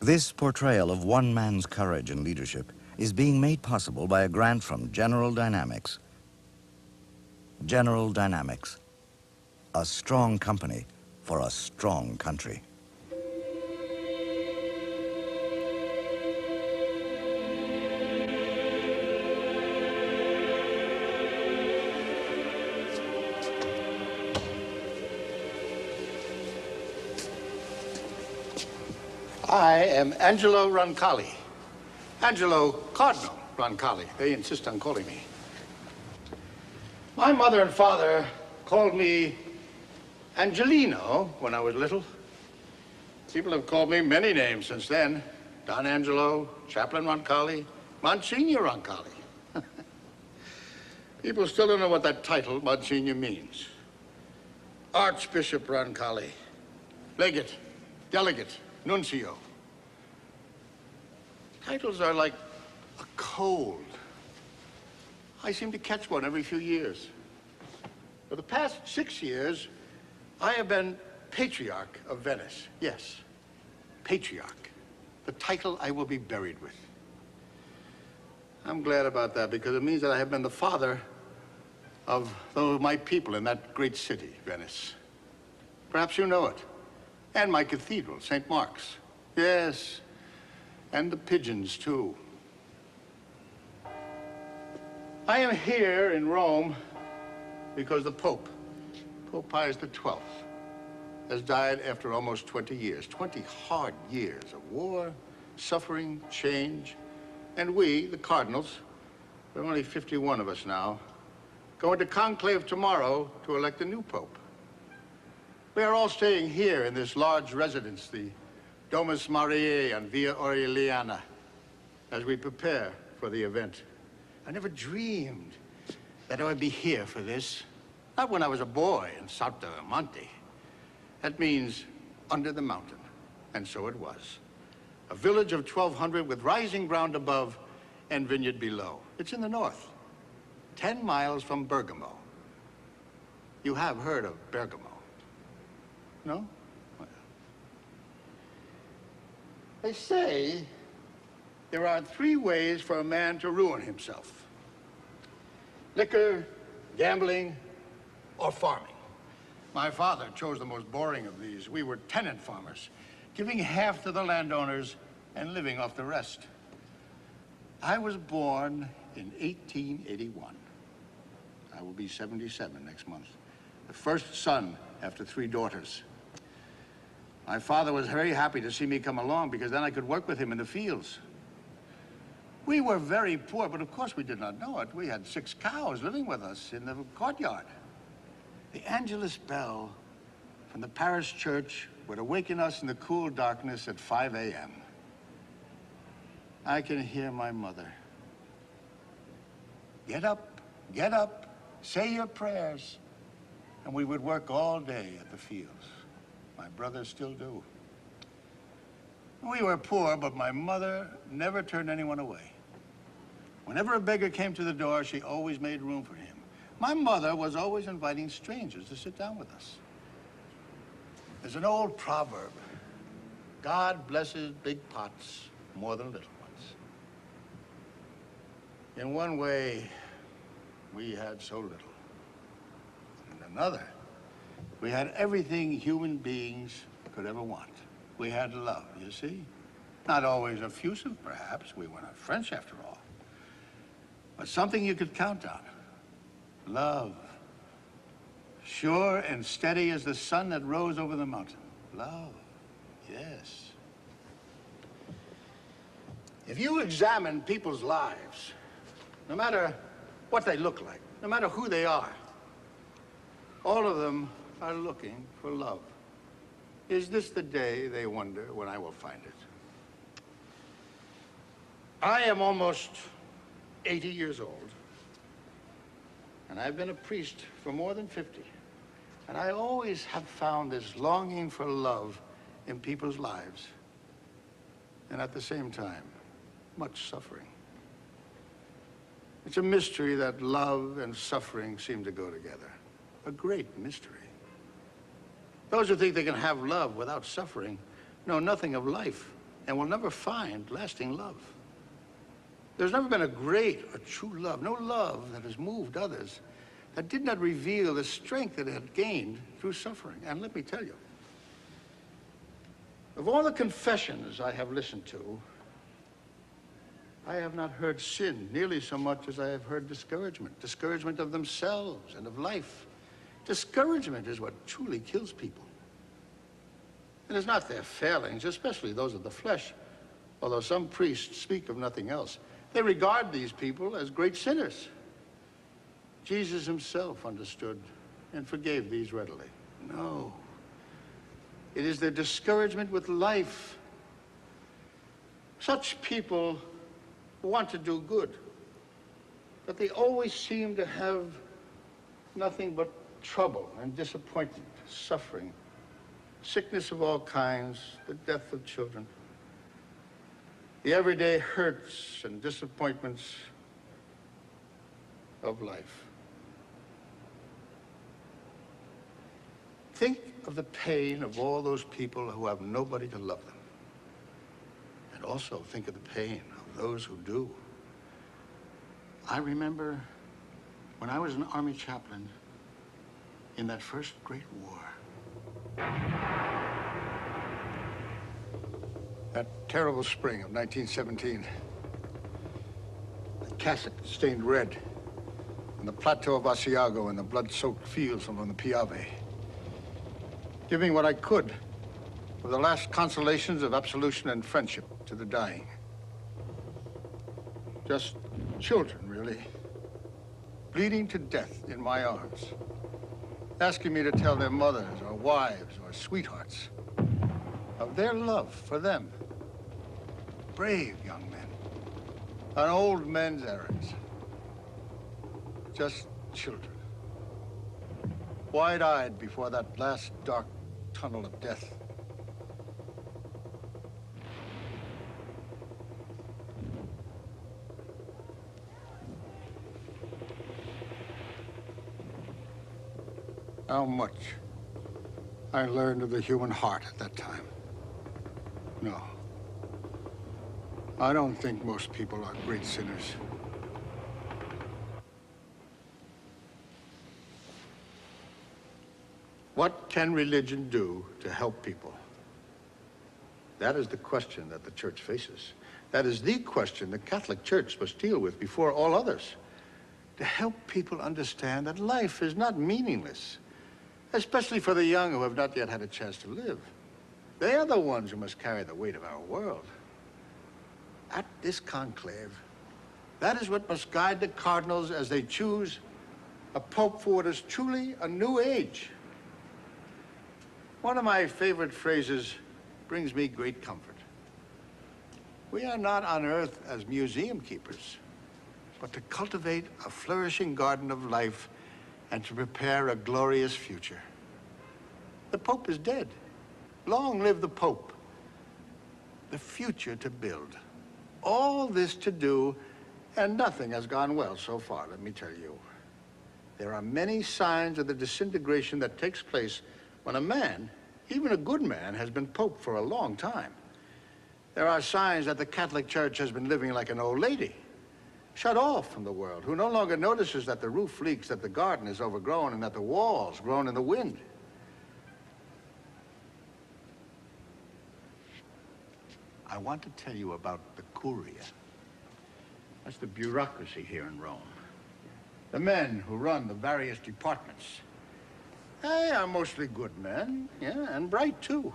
This portrayal of one man's courage and leadership is being made possible by a grant from General Dynamics. General Dynamics, a strong company for a strong country. I am Angelo Roncalli. Angelo Cardinal Roncalli. They insist on calling me. My mother and father called me Angelino when I was little. People have called me many names since then. Don Angelo, Chaplain Roncalli, Monsignor Roncalli. People still don't know what that title, Monsignor, means. Archbishop Roncalli, legate, delegate, nuncio. Titles are like a cold. I seem to catch one every few years. For the past 6 years, I have been Patriarch of Venice. Yes, Patriarch. The title I will be buried with. I'm glad about that because it means that I have been the father of my people in that great city, Venice. Perhaps you know it. And my cathedral, St. Mark's. Yes, and the pigeons, too. I am here in Rome because the Pope, Pope Pius XII, has died after almost 20 years. 20 hard years of war, suffering, change. And we, the cardinals, there are only 51 of us now, go into conclave tomorrow to elect a new pope. We are all staying here in this large residence, the Domus Mariae on Via Aureliana, as we prepare for the event. I never dreamed that I would be here for this. Not when I was a boy in Salto Monte. That means under the mountain, and so it was. A village of 1,200 with rising ground above and vineyard below. It's in the north, 10 miles from Bergamo. You have heard of Bergamo, no? Well, they say there are 3 ways for a man to ruin himself: liquor, gambling, or farming. My father chose the most boring of these. We were tenant farmers, giving half to the landowners and living off the rest. I was born in 1881. I will be 77 next month. The first son after 3 daughters. My father was very happy to see me come along because then I could work with him in the fields. We were very poor, but of course we did not know it. We had 6 cows living with us in the courtyard. The Angelus bell from the parish church would awaken us in the cool darkness at 5 a.m. I can hear my mother. Get up, say your prayers. And we would work all day at the fields. My brothers still do. We were poor, but my mother never turned anyone away. Whenever a beggar came to the door, she always made room for him. My mother was always inviting strangers to sit down with us. There's an old proverb: God blesses big pots more than little ones. In one way, we had so little. In another, we had everything human beings could ever want. We had love, you see? Not always effusive, perhaps. We were not French, after all. But something you could count on. Love. Sure and steady as the sun that rose over the mountain. Love, yes. If you examine people's lives, no matter what they look like, no matter who they are, all of them are looking for love. Is this the day, they wonder, when I will find it? I am almost 80 years old, and I've been a priest for more than 50. And I always have found this longing for love in people's lives, and at the same time, much suffering. It's a mystery that love and suffering seem to go together. A great mystery. Those who think they can have love without suffering know nothing of life. and will never find lasting love. There's never been a great or true love, no love that has moved others, that did not reveal the strength that it had gained through suffering. And let me tell you, of all the confessions I have listened to, I have not heard sin nearly so much as I have heard discouragement. Discouragement of themselves and of life. Discouragement is what truly kills people. It is not their failings, especially those of the flesh, although some priests speak of nothing else. They regard these people as great sinners. Jesus himself understood and forgave these readily. No. It is their discouragement with life. Such people want to do good, but they always seem to have nothing but trouble and disappointment, suffering, sickness of all kinds, the death of children, the everyday hurts and disappointments of life. Think of the pain of all those people who have nobody to love them. And also think of the pain of those who do. I remember when I was an Army chaplain in that first great war. That terrible spring of 1917. The cassock stained red on the plateau of Asiago and the blood-soaked fields along the Piave. Giving what I could of the last consolations of absolution and friendship to the dying. Just children, really, bleeding to death in my arms, asking me to tell their mothers or wives or sweethearts of their love for them. Brave young men on old men's errands. Just children. Wide-eyed before that last dark tunnel of death. How much I learned of the human heart at that time. No. I don't think most people are great sinners. What can religion do to help people? That is the question that the church faces. That is the question the Catholic Church must deal with before all others. To help people understand that life is not meaningless, especially for the young who have not yet had a chance to live. They are the ones who must carry the weight of our world. At this conclave, that is what must guide the cardinals as they choose a pope for what is truly a new age. One of my favorite phrases brings me great comfort. We are not on earth as museum keepers, but to cultivate a flourishing garden of life and to prepare a glorious future. The Pope is dead. Long live the Pope. The future to build. All this to do, and nothing has gone well so far, let me tell you. There are many signs of the disintegration that takes place when a man, even a good man, has been Pope for a long time. There are signs that the Catholic Church has been living like an old lady, shut off from the world, who no longer notices that the roof leaks, that the garden is overgrown, and that the walls groan in the wind. I want to tell you about the Curia. That's the bureaucracy here in Rome. The men who run the various departments. They are mostly good men, yeah, and bright too.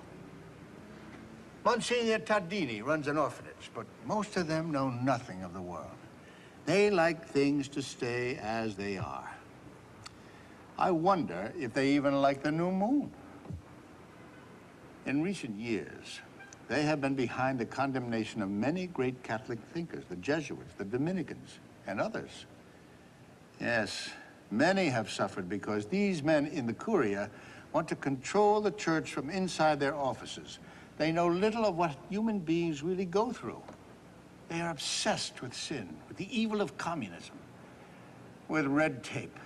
Monsignor Tardini runs an orphanage, but most of them know nothing of the world. They like things to stay as they are. I wonder if they even like the new moon. In recent years, they have been behind the condemnation of many great Catholic thinkers, the Jesuits, the Dominicans, and others. Yes, many have suffered because these men in the Curia want to control the church from inside their offices. They know little of what human beings really go through. They are obsessed with sin, with the evil of communism, with red tape.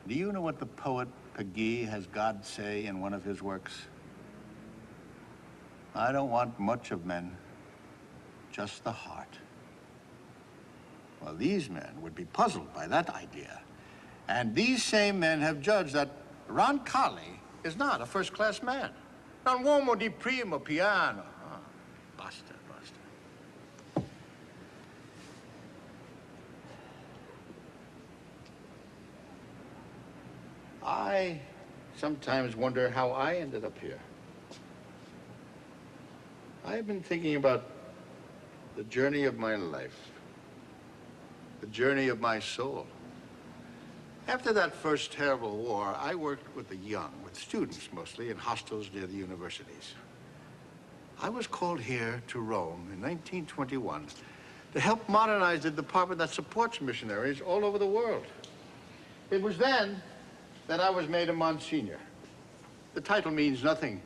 Do you know what the poet Peggy has God say in one of his works? I don't want much of men, just the heart. Well, these men would be puzzled by that idea. And these same men have judged that Roncalli is not a first-class man. Non uomo di primo piano. Oh, basta. I sometimes wonder how I ended up here. I've been thinking about the journey of my life, the journey of my soul. After that first terrible war, I worked with the young, with students mostly, in hostels near the universities. I was called here to Rome in 1921 to help modernize the department that supports missionaries all over the world. It was then that I was made a Monsignor. The title means nothing,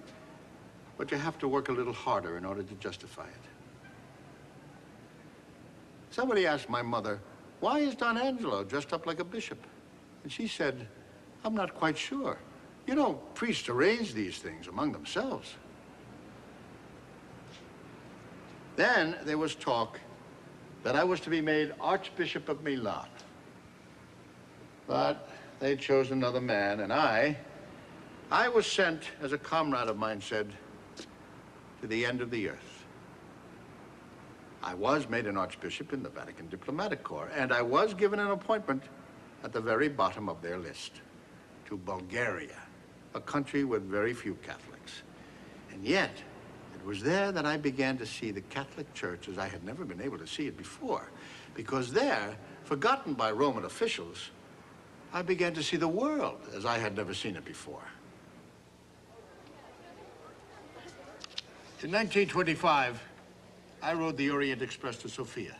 but you have to work a little harder in order to justify it. Somebody asked my mother, why is Don Angelo dressed up like a bishop? And she said, I'm not quite sure. You know, priests arrange these things among themselves. Then there was talk that I was to be made Archbishop of Milan. But they chose another man, and I was sent, as a comrade of mine said, to the end of the earth. I was made an archbishop in the Vatican Diplomatic Corps, and I was given an appointment at the very bottom of their list, to Bulgaria, a country with very few Catholics. And yet, it was there that I began to see the Catholic Church as I had never been able to see it before, because there, forgotten by Roman officials, I began to see the world as I had never seen it before. In 1925, I rode the Orient Express to Sofia,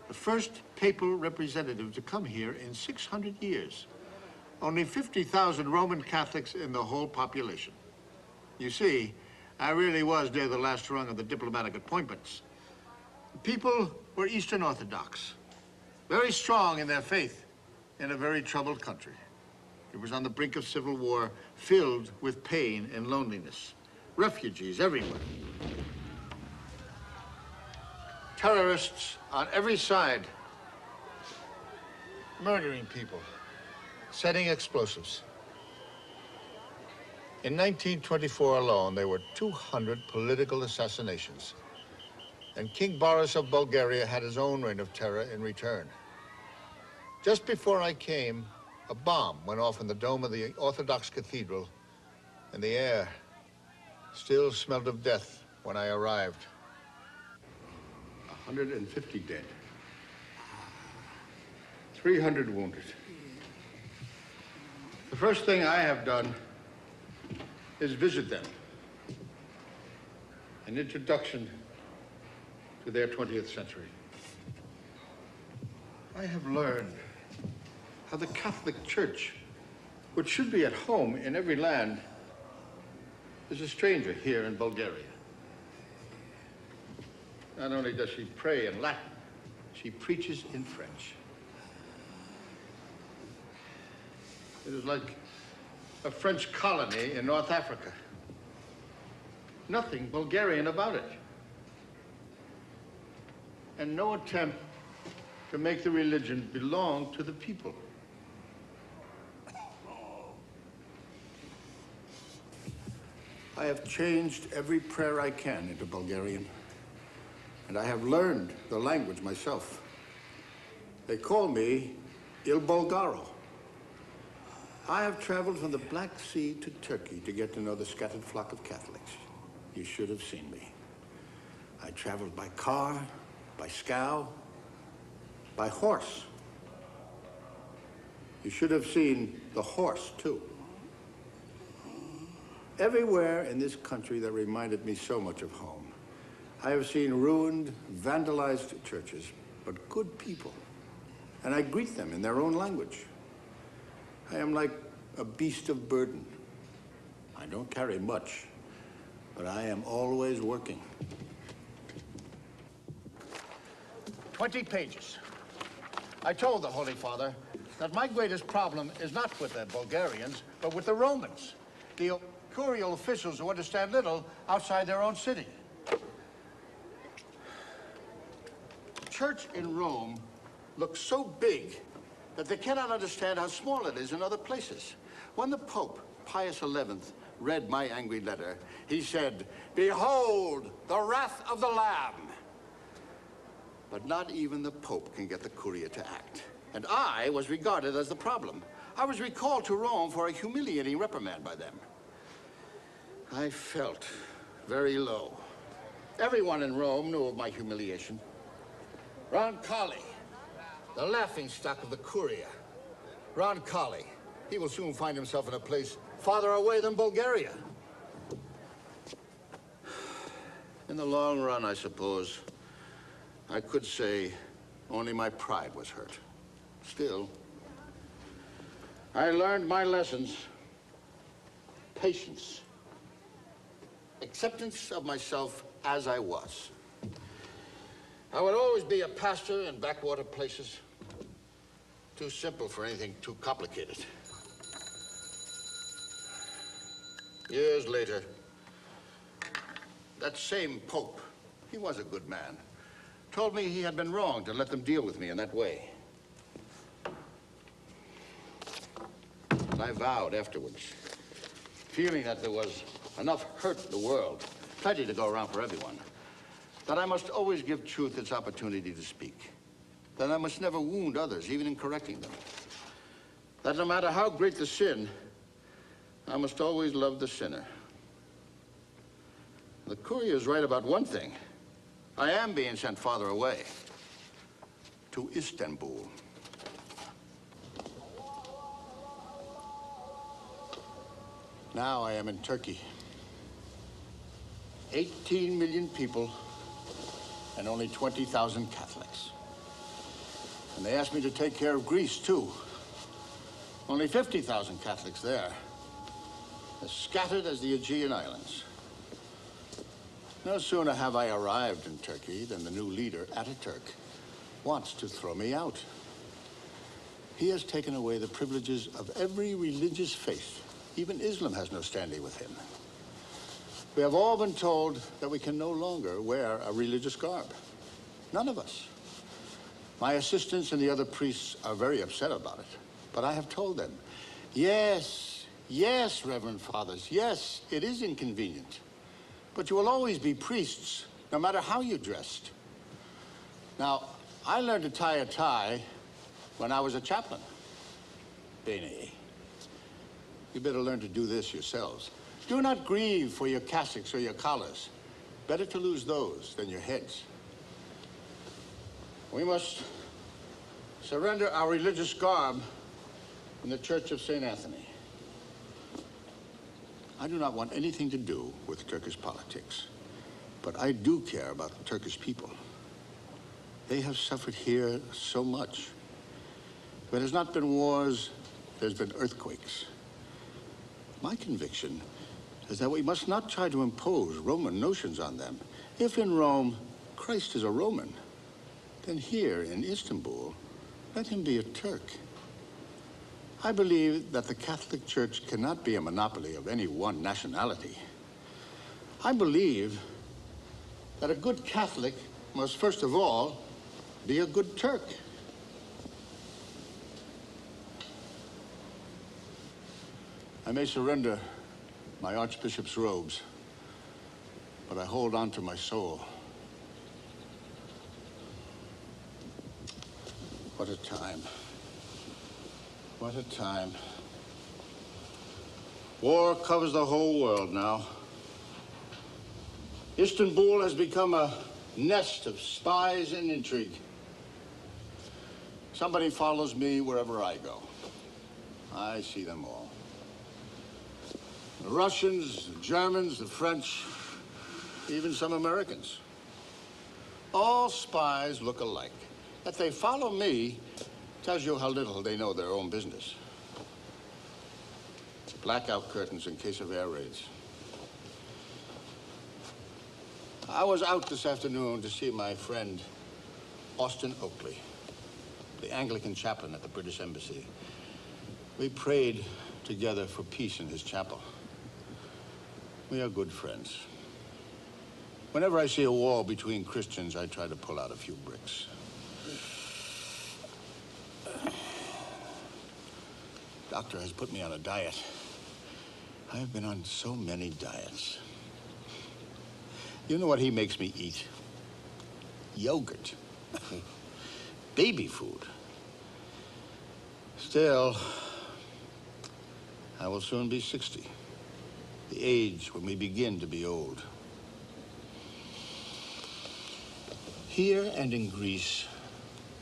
the first papal representative to come here in 600 years. Only 50,000 Roman Catholics in the whole population. You see, I really was near the last rung of the diplomatic appointments. The people were Eastern Orthodox, very strong in their faith in a very troubled country. It was on the brink of civil war, filled with pain and loneliness. Refugees everywhere. Terrorists on every side, murdering people, setting explosives. In 1924 alone, there were 200 political assassinations. And King Boris of Bulgaria had his own reign of terror in return. Just before I came, a bomb went off in the dome of the Orthodox Cathedral, and the air still smelled of death when I arrived. 150 dead. 300 wounded. The first thing I have done is visit them. An introduction to their 20th century. I have learned how the Catholic Church, which should be at home in every land, is a stranger here in Bulgaria. Not only does she pray in Latin, she preaches in French. It is like a French colony in North Africa. Nothing Bulgarian about it. And no attempt to make the religion belong to the people. I have changed every prayer I can into Bulgarian. And I have learned the language myself. They call me Il Bulgaro. I have traveled from the Black Sea to Turkey to get to know the scattered flock of Catholics. You should have seen me. I traveled by car, by scow, by horse. You should have seen the horse, too. Everywhere in this country that reminded me so much of home, I have seen ruined, vandalized churches, but good people. And I greet them in their own language. I am like a beast of burden. I don't carry much, but I am always working. 20 pages. I told the Holy Father that my greatest problem is not with the Bulgarians, but with the Romans. The curial officials who understand little outside their own city. The church in Rome looks so big that they cannot understand how small it is in other places. When the Pope, Pius XI, read my angry letter, he said, "Behold, the wrath of the Lamb." But not even the Pope can get the courier to act. And I was regarded as the problem. I was recalled to Rome for a humiliating reprimand by them. I felt very low. Everyone in Rome knew of my humiliation. Roncalli, the laughingstock of the courier. Roncalli, he will soon find himself in a place farther away than Bulgaria. In the long run, I suppose, I could say only my pride was hurt. Still, I learned my lessons. Patience. Acceptance of myself as I was. I would always be a pastor in backwater places. Too simple for anything too complicated. Years later, that same Pope, he was a good man, told me he had been wrong to let them deal with me in that way. And I vowed afterwards, feeling that there was enough hurt in the world, plenty to go around for everyone, that I must always give truth its opportunity to speak. That I must never wound others, even in correcting them. That no matter how great the sin, I must always love the sinner. The courier is right about one thing. I am being sent farther away, to Istanbul. Now I am in Turkey. 18 million people and only 20,000 Catholics. And they asked me to take care of Greece, too. Only 50,000 Catholics there, as scattered as the Aegean Islands. No sooner have I arrived in Turkey than the new leader, Ataturk, wants to throw me out. He has taken away the privileges of every religious faith. Even Islam has no standing with him. We have all been told that we can no longer wear a religious garb. None of us. My assistants and the other priests are very upset about it. But I have told them, yes, Reverend Fathers, yes, it is inconvenient. But you will always be priests, no matter how you dressed. Now, I learned to tie a tie when I was a chaplain. Bene. You better learn to do this yourselves. Do not grieve for your cassocks or your collars. Better to lose those than your heads. We must surrender our religious garb in the Church of St. Anthony. I do not want anything to do with Turkish politics, but I do care about the Turkish people. They have suffered here so much. There has not been wars, there's been earthquakes. My conviction is that we must not try to impose Roman notions on them. If in Rome, Christ is a Roman, then here in Istanbul, let him be a Turk. I believe that the Catholic Church cannot be a monopoly of any one nationality. I believe that a good Catholic must first of all be a good Turk. I may surrender my archbishop's robes, but I hold on to my soul. What a time. What a time. War covers the whole world now. Istanbul has become a nest of spies and intrigue. Somebody follows me wherever I go. I see them all. The Russians, the Germans, the French, even some Americans. All spies look alike. That they follow me tells you how little they know their own business. Blackout curtains in case of air raids. I was out this afternoon to see my friend, Austin Oakley, the Anglican chaplain at the British Embassy. We prayed together for peace in his chapel. We are good friends. Whenever I see a wall between Christians, I try to pull out a few bricks. Doctor has put me on a diet. I have been on so many diets. You know what he makes me eat? Yogurt. Baby food. Still, I will soon be 60. The age when we begin to be old. Here and in Greece,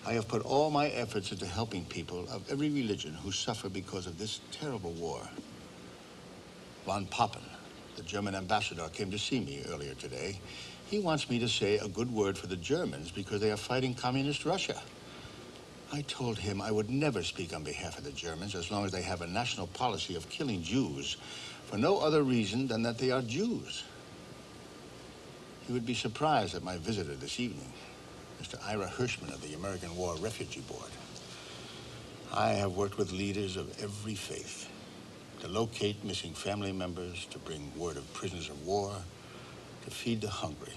I have put all my efforts into helping people of every religion who suffer because of this terrible war. Von Papen, the German ambassador, came to see me earlier today. He wants me to say a good word for the Germans because they are fighting communist Russia. I told him I would never speak on behalf of the Germans as long as they have a national policy of killing Jews for no other reason than that they are Jews. He would be surprised at my visitor this evening, Mr. Ira Hirschman of the American War Refugee Board. I have worked with leaders of every faith to locate missing family members, to bring word of prisoners of war, to feed the hungry,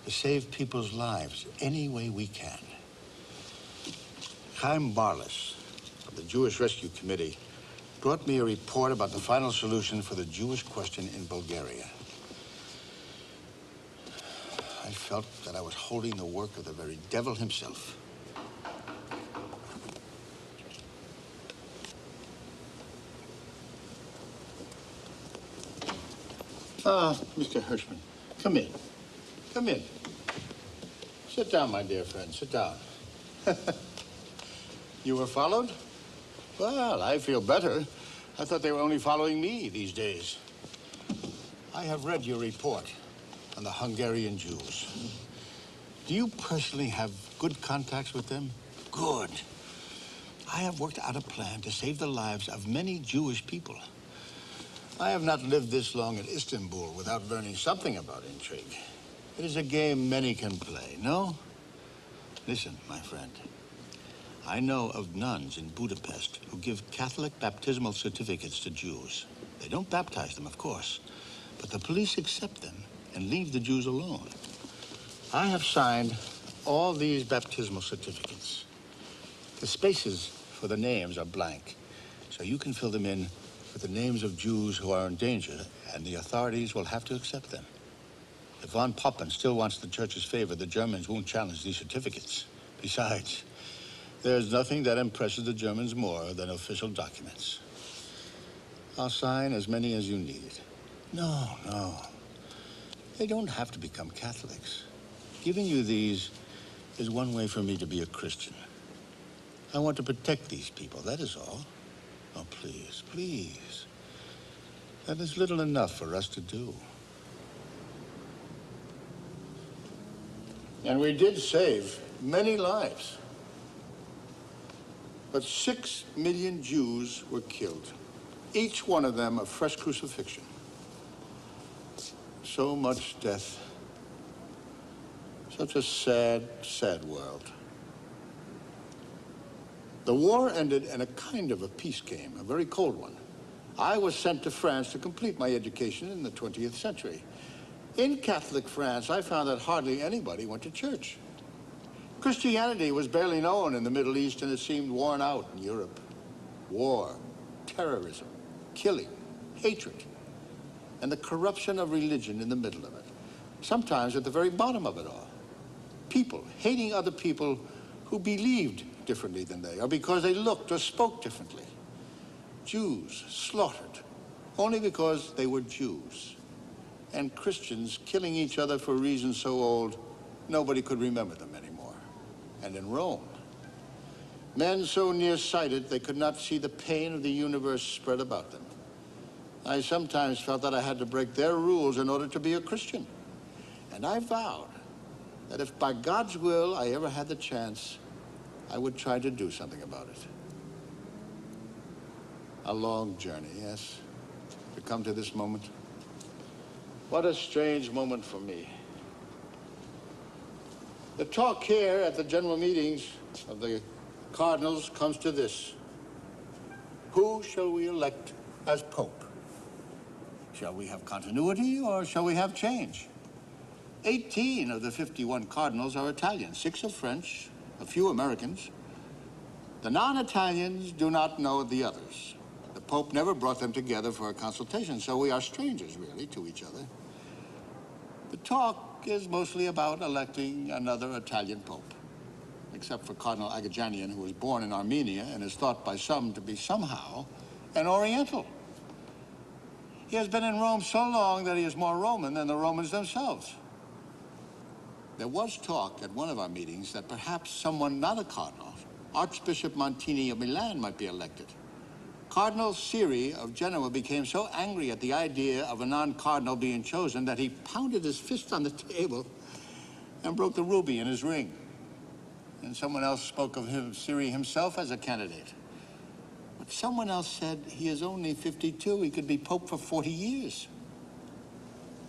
to save people's lives any way we can. Chaim Barlas of the Jewish Rescue Committee brought me a report about the final solution for the Jewish question in Bulgaria. I felt that I was holding the work of the very devil himself. Mr. Hirschman, come in. Come in. Sit down, my dear friend, sit down. You were followed? Well, I feel better. I thought they were only following me these days. I have read your report on the Hungarian Jews. Do you personally have good contacts with them? Good. I have worked out a plan to save the lives of many Jewish people. I have not lived this long in Istanbul without learning something about intrigue. It is a game many can play, no? Listen, my friend. I know of nuns in Budapest who give Catholic baptismal certificates to Jews. They don't baptize them, of course, but the police accept them and leave the Jews alone. I have signed all these baptismal certificates. The spaces for the names are blank, so you can fill them in with the names of Jews who are in danger, and the authorities will have to accept them. If von Papen still wants the church's favor, the Germans won't challenge these certificates. Besides, there's nothing that impresses the Germans more than official documents. I'll sign as many as you need. No. They don't have to become Catholics. Giving you these is one way for me to be a Christian. I want to protect these people, that is all. Oh, please, please. That is little enough for us to do. And we did save many lives. But 6 million Jews were killed, each one of them a fresh crucifixion. So much death. Such a sad, sad world. The war ended in a kind of a peace game, a very cold one. I was sent to France to complete my education in the 20th century. In Catholic France, I found that hardly anybody went to church. Christianity was barely known in the Middle East, and it seemed worn out in Europe. War, terrorism, killing, hatred, and the corruption of religion in the middle of it. Sometimes at the very bottom of it all. People hating other people who believed differently than they, or because they looked or spoke differently. Jews slaughtered only because they were Jews. And Christians killing each other for reasons so old, nobody could remember them anymore. And in Rome, men so nearsighted they could not see the pain of the universe spread about them. I sometimes felt that I had to break their rules in order to be a Christian. And I vowed that if by God's will I ever had the chance, I would try to do something about it. A long journey, yes, to come to this moment. What a strange moment for me. The talk here at the general meetings of the cardinals comes to this. Who shall we elect as Pope? Shall we have continuity or shall we have change? 18 of the 51 cardinals are Italian, 6 are French, a few Americans. The non-Italians do not know the others. The Pope never brought them together for a consultation, so we are strangers, really, to each other. The talk is mostly about electing another Italian Pope, except for Cardinal Agajanian, who was born in Armenia and is thought by some to be somehow an Oriental. He has been in Rome so long that he is more Roman than the Romans themselves. There was talk at one of our meetings that perhaps someone not a cardinal, Archbishop Montini of Milan, might be elected. Cardinal Siri of Genoa became so angry at the idea of a non-cardinal being chosen that he pounded his fist on the table and broke the ruby in his ring. And someone else spoke of Siri himself as a candidate. But someone else said he is only 52, he could be Pope for 40 years.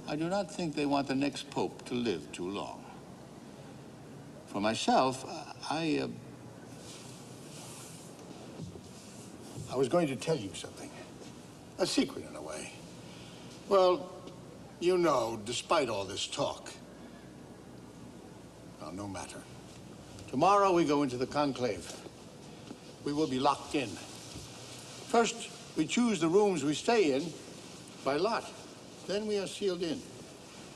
I do not think they want the next Pope to live too long. For myself, I was going to tell you something. A secret, in a way. Well, you know, despite all this talk. Well, no matter. Tomorrow we go into the conclave. We will be locked in. First, we choose the rooms we stay in by lot. Then we are sealed in.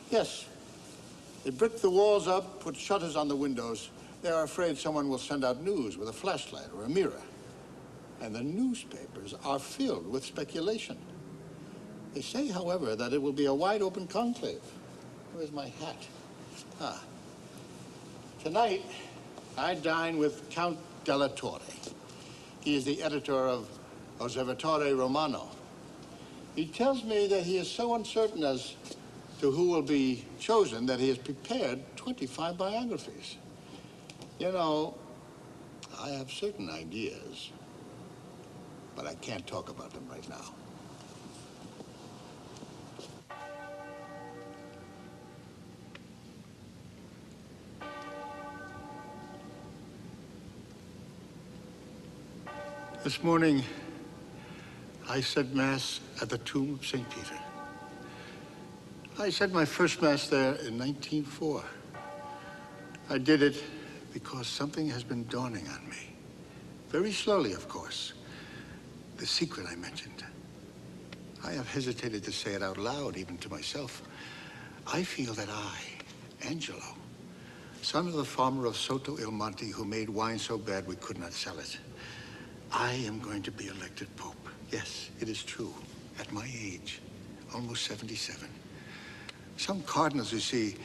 Yes. They brick the walls up, put shutters on the windows. They are afraid someone will send out news with a flashlight or a mirror. And the newspapers are filled with speculation. They say, however, that it will be a wide-open conclave. Where's my hat? Ah. Tonight, I dine with Count della Torre. He is the editor of Osservatore Romano. He tells me that he is so uncertain as to who will be chosen that he has prepared 25 biographies. You know, I have certain ideas, but I can't talk about them right now. This morning, I said Mass at the tomb of St. Peter. I said my first Mass there in 1904. I did it because something has been dawning on me. Very slowly, of course. The secret I mentioned. I have hesitated to say it out loud, even to myself. I feel that I, Angelo, son of the farmer of Soto Il Monte who made wine so bad we could not sell it, I am going to be elected Pope. Yes, it is true. At my age, almost 77. Some cardinals, you see,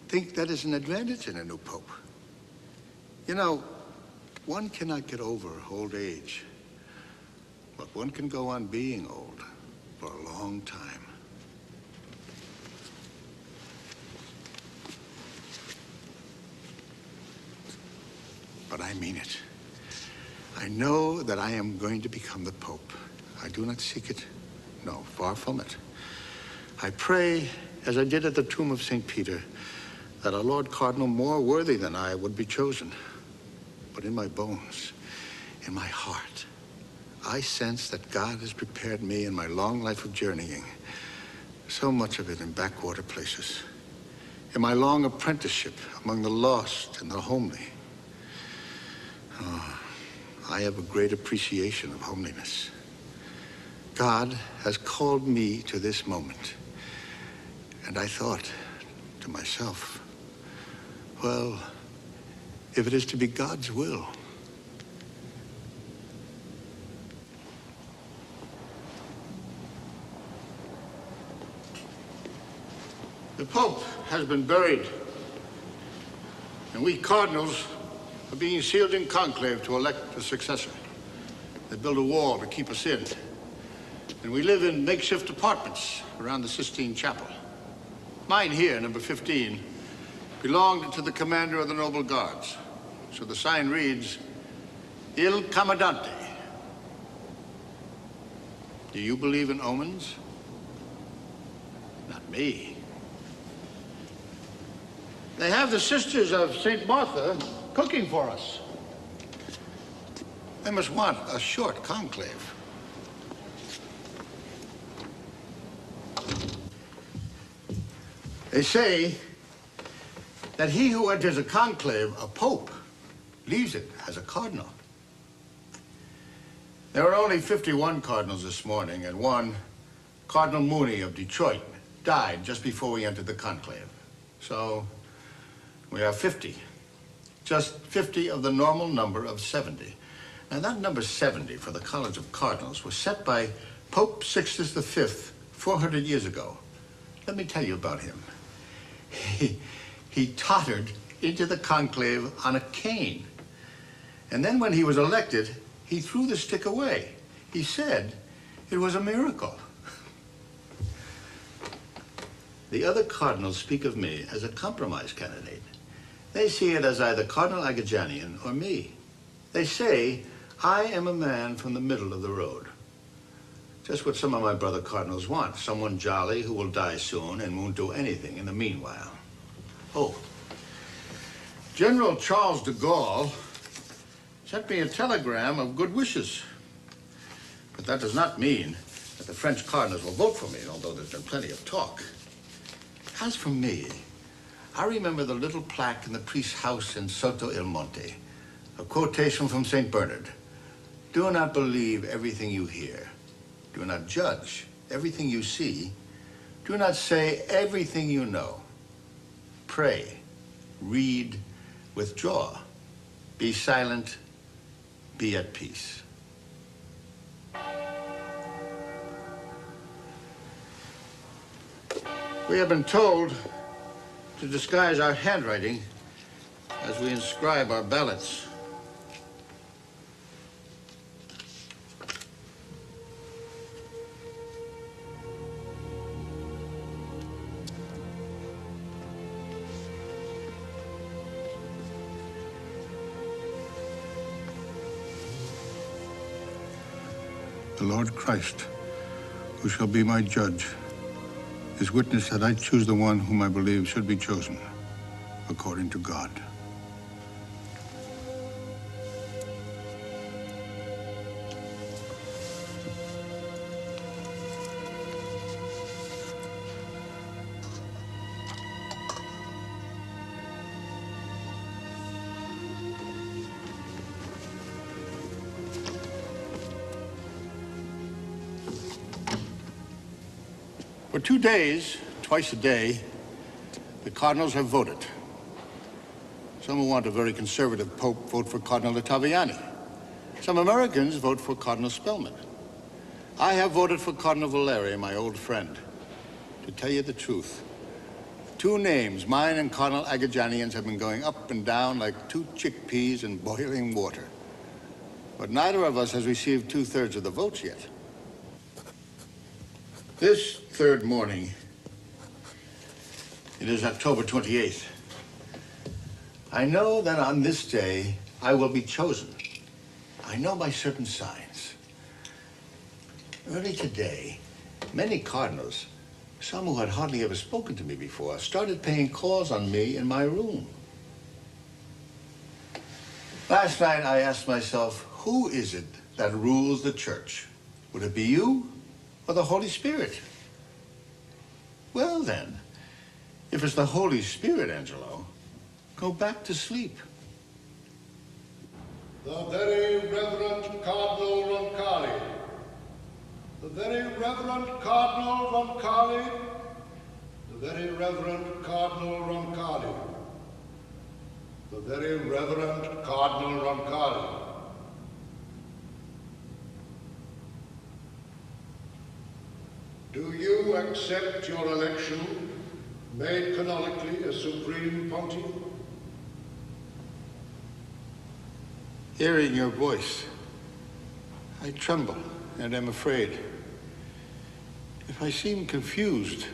think that is an advantage in a new Pope. You know, one cannot get over old age, but one can go on being old for a long time. But I mean it. I know that I am going to become the Pope. I do not seek it. No, far from it. I pray, as I did at the tomb of St. Peter, that a Lord Cardinal more worthy than I would be chosen. But in my bones, in my heart, I sense that God has prepared me in my long life of journeying, so much of it in backwater places, in my long apprenticeship among the lost and the homely. Oh, I have a great appreciation of homeliness. God has called me to this moment. And I thought to myself, well, if it is to be God's will, the Pope has been buried, and we cardinals are being sealed in conclave to elect a successor. They built a wall to keep us in, and we live in makeshift apartments around the Sistine Chapel. Mine here, number 15, belonged to the commander of the Noble Guards, so the sign reads, Il Comandante. Do you believe in omens? Not me. They have the Sisters of St. Martha cooking for us. They must want a short conclave. They say that he who enters a conclave, a pope, leaves it as a cardinal. There were only 51 cardinals this morning, and one, Cardinal Mooney of Detroit, died just before we entered the conclave. So we have 50. Just 50 of the normal number of 70. Now, that number 70 for the College of Cardinals was set by Pope Sixtus V 400 years ago. Let me tell you about him. He tottered into the conclave on a cane. And then when he was elected, he threw the stick away. He said it was a miracle. The other cardinals speak of me as a compromise candidate. They see it as either Cardinal Agajanian or me. They say I am a man from the middle of the road. Just what some of my brother cardinals want. Someone jolly who will die soon and won't do anything in the meanwhile. Oh, General Charles de Gaulle sent me a telegram of good wishes. But that does not mean that the French cardinals will vote for me, although there's been plenty of talk. As for me, I remember the little plaque in the priest's house in Soto Il Monte, a quotation from St. Bernard. Do not believe everything you hear. Do not judge everything you see. Do not say everything you know. Pray, read, withdraw. Be silent, be at peace. We have been told to disguise our handwriting as we inscribe our ballots. The Lord Christ, who shall be my judge, is witness that I choose the one whom I believe should be chosen, according to God. For 2 days, twice a day, the cardinals have voted. Some who want a very conservative pope vote for Cardinal Ottaviani. Some Americans vote for Cardinal Spellman. I have voted for Cardinal Valeri, my old friend. To tell you the truth, 2 names, mine and Cardinal Agajanian's, have been going up and down like 2 chickpeas in boiling water. But neither of us has received 2/3 of the votes yet. This third morning, it is October 28th. I know that on this day, I will be chosen. I know by certain signs. Early today, many cardinals, some who had hardly ever spoken to me before, started paying calls on me in my room. Last night, I asked myself, who is it that rules the church? Would it be you? Or the Holy Spirit? Well then, if it's the Holy Spirit, Angelo, go back to sleep. The Very Reverend Cardinal Roncalli. The Very Reverend Cardinal Roncalli. The Very Reverend Cardinal Roncalli. The Very Reverend Cardinal Roncalli. Do you accept your election, made canonically as Supreme Pontiff? Hearing your voice, I tremble and am afraid. If I seem confused,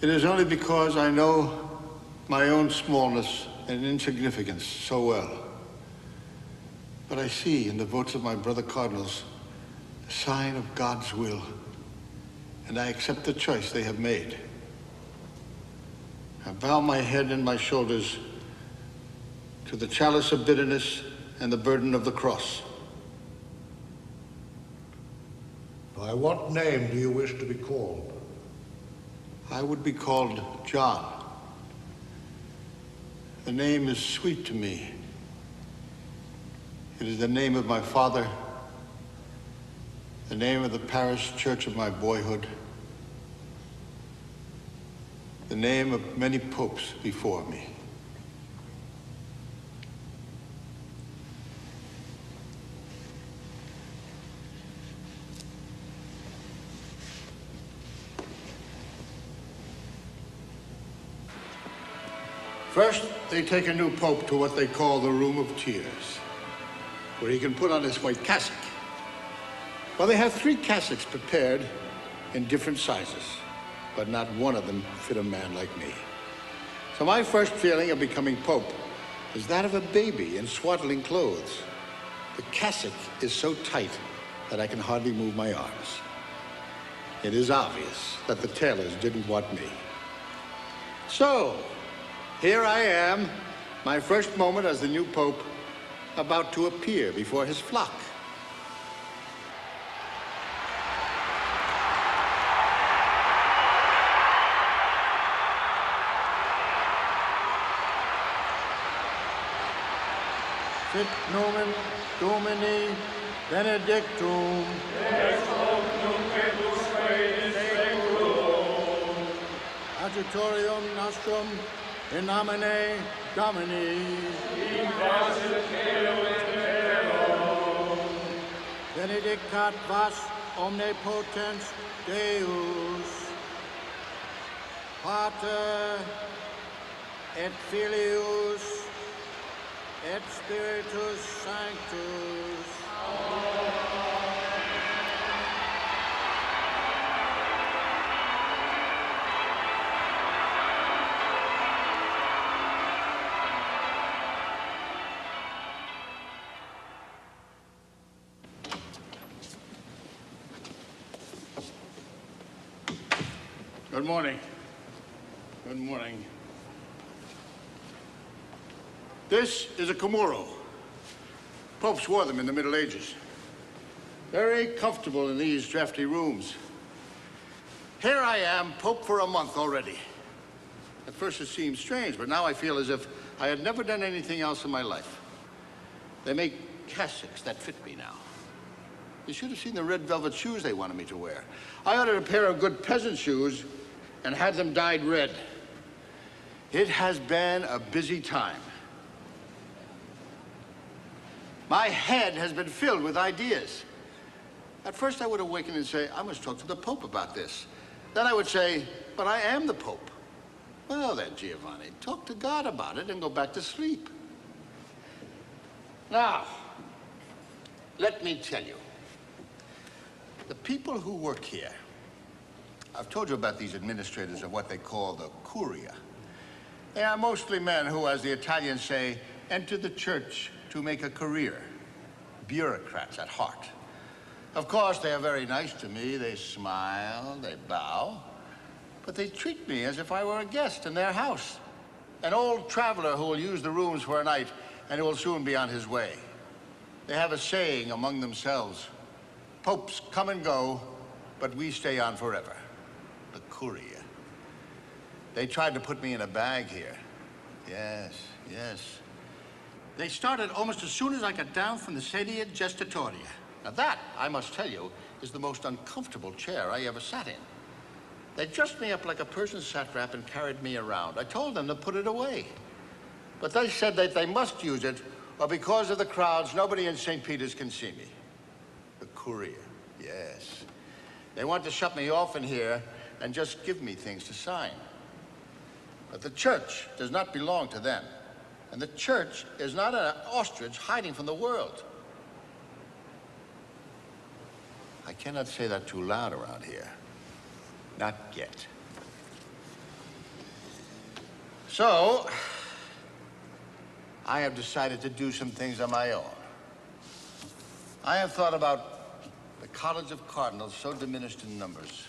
it is only because I know my own smallness and insignificance so well. But I see in the votes of my brother cardinals the sign of God's will, and I accept the choice they have made. I bow my head and my shoulders to the chalice of bitterness and the burden of the cross. By what name do you wish to be called? I would be called John. The name is sweet to me. It is the name of my father, the name of the parish church of my boyhood, the name of many popes before me. First, they take a new pope to what they call the Room of Tears, where he can put on his white cassock. Well, they have 3 cassocks prepared in different sizes, but not one of them fit a man like me. So my first feeling of becoming pope is that of a baby in swaddling clothes. The cassock is so tight that I can hardly move my arms. It is obvious that the tailors didn't want me. So, here I am, my first moment as the new pope, about to appear before his flock. Sit nomen Domini benedictum. Ex hoc nunc et usque in seculum. Adjutorium nostrum in nomine Domini. In pace Deo et Vero. Benedicat vos omnipotens Deus, Pater et Filius et Spiritus Sanctus. Good morning. Good morning. This is a Camuro. Popes wore them in the Middle Ages. Very comfortable in these drafty rooms. Here I am, Pope for a month already. At first it seemed strange, but now I feel as if I had never done anything else in my life. They make cassocks that fit me now. You should have seen the red velvet shoes they wanted me to wear. I ordered a pair of good peasant shoes and had them dyed red. It has been a busy time. My head has been filled with ideas. At first I would awaken and say, I must talk to the Pope about this. Then I would say, but I am the Pope. Well then, Giovanni, talk to God about it and go back to sleep. Now, let me tell you, the people who work here, I've told you about these administrators of what they call the Curia. They are mostly men who, as the Italians say, enter the church to make a career. Bureaucrats at heart. Of course, they are very nice to me. They smile, they bow, but they treat me as if I were a guest in their house. An old traveler who will use the rooms for a night and who will soon be on his way. They have a saying among themselves, popes come and go, but we stay on forever. The Curia. They tried to put me in a bag here. Yes, yes. They started almost as soon as I got down from the sedia gestatoria. Now that, I must tell you, is the most uncomfortable chair I ever sat in. They dressed me up like a Persian satrap and carried me around. I told them to put it away. But they said that they must use it, or because of the crowds, nobody in St. Peter's can see me. The Curia, yes. They want to shut me off in here and just give me things to sign. But the church does not belong to them. And the church is not an ostrich hiding from the world. I cannot say that too loud around here. Not yet. So, I have decided to do some things on my own. I have thought about the College of Cardinals, so diminished in numbers.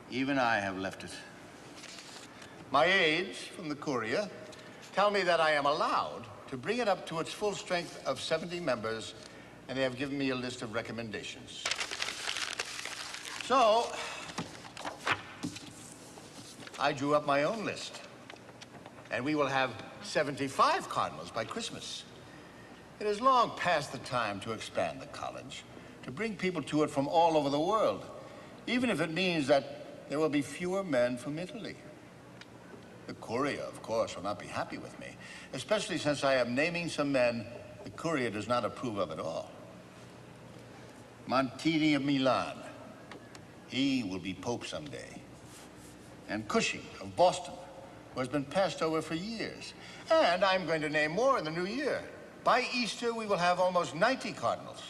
Even I have left it. My aides from the Curia tell me that I am allowed to bring it up to its full strength of 70 members, and they have given me a list of recommendations. So, I drew up my own list. And we will have 75 cardinals by Christmas. It is long past the time to expand the college, to bring people to it from all over the world, even if it means that there will be fewer men from Italy. The Curia, of course, will not be happy with me, especially since I am naming some men the Curia does not approve of at all. Montini of Milan, he will be Pope someday. And Cushing of Boston, who has been passed over for years. And I'm going to name more in the new year. By Easter, we will have almost 90 cardinals,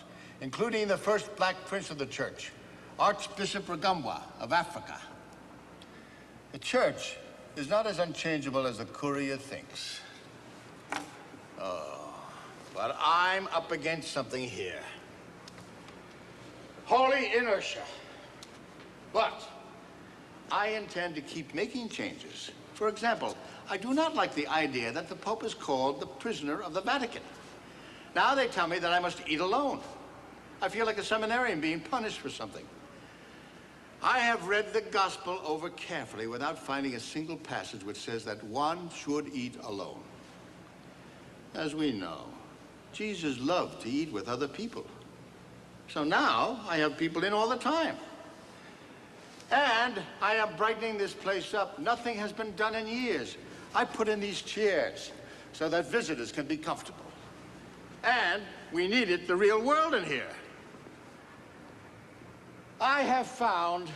including the first black prince of the church, Archbishop Rugambwa of Africa. The church is not as unchangeable as the Curia thinks. Oh, but I'm up against something here. Holy inertia. But I intend to keep making changes. For example, I do not like the idea that the Pope is called the prisoner of the Vatican. Now they tell me that I must eat alone. I feel like a seminarian being punished for something. I have read the gospel over carefully without finding a single passage which says that one should eat alone. As we know, Jesus loved to eat with other people. So now I have people in all the time. And I am brightening this place up. Nothing has been done in years. I put in these chairs so that visitors can be comfortable. And we needed the real world in here. I have found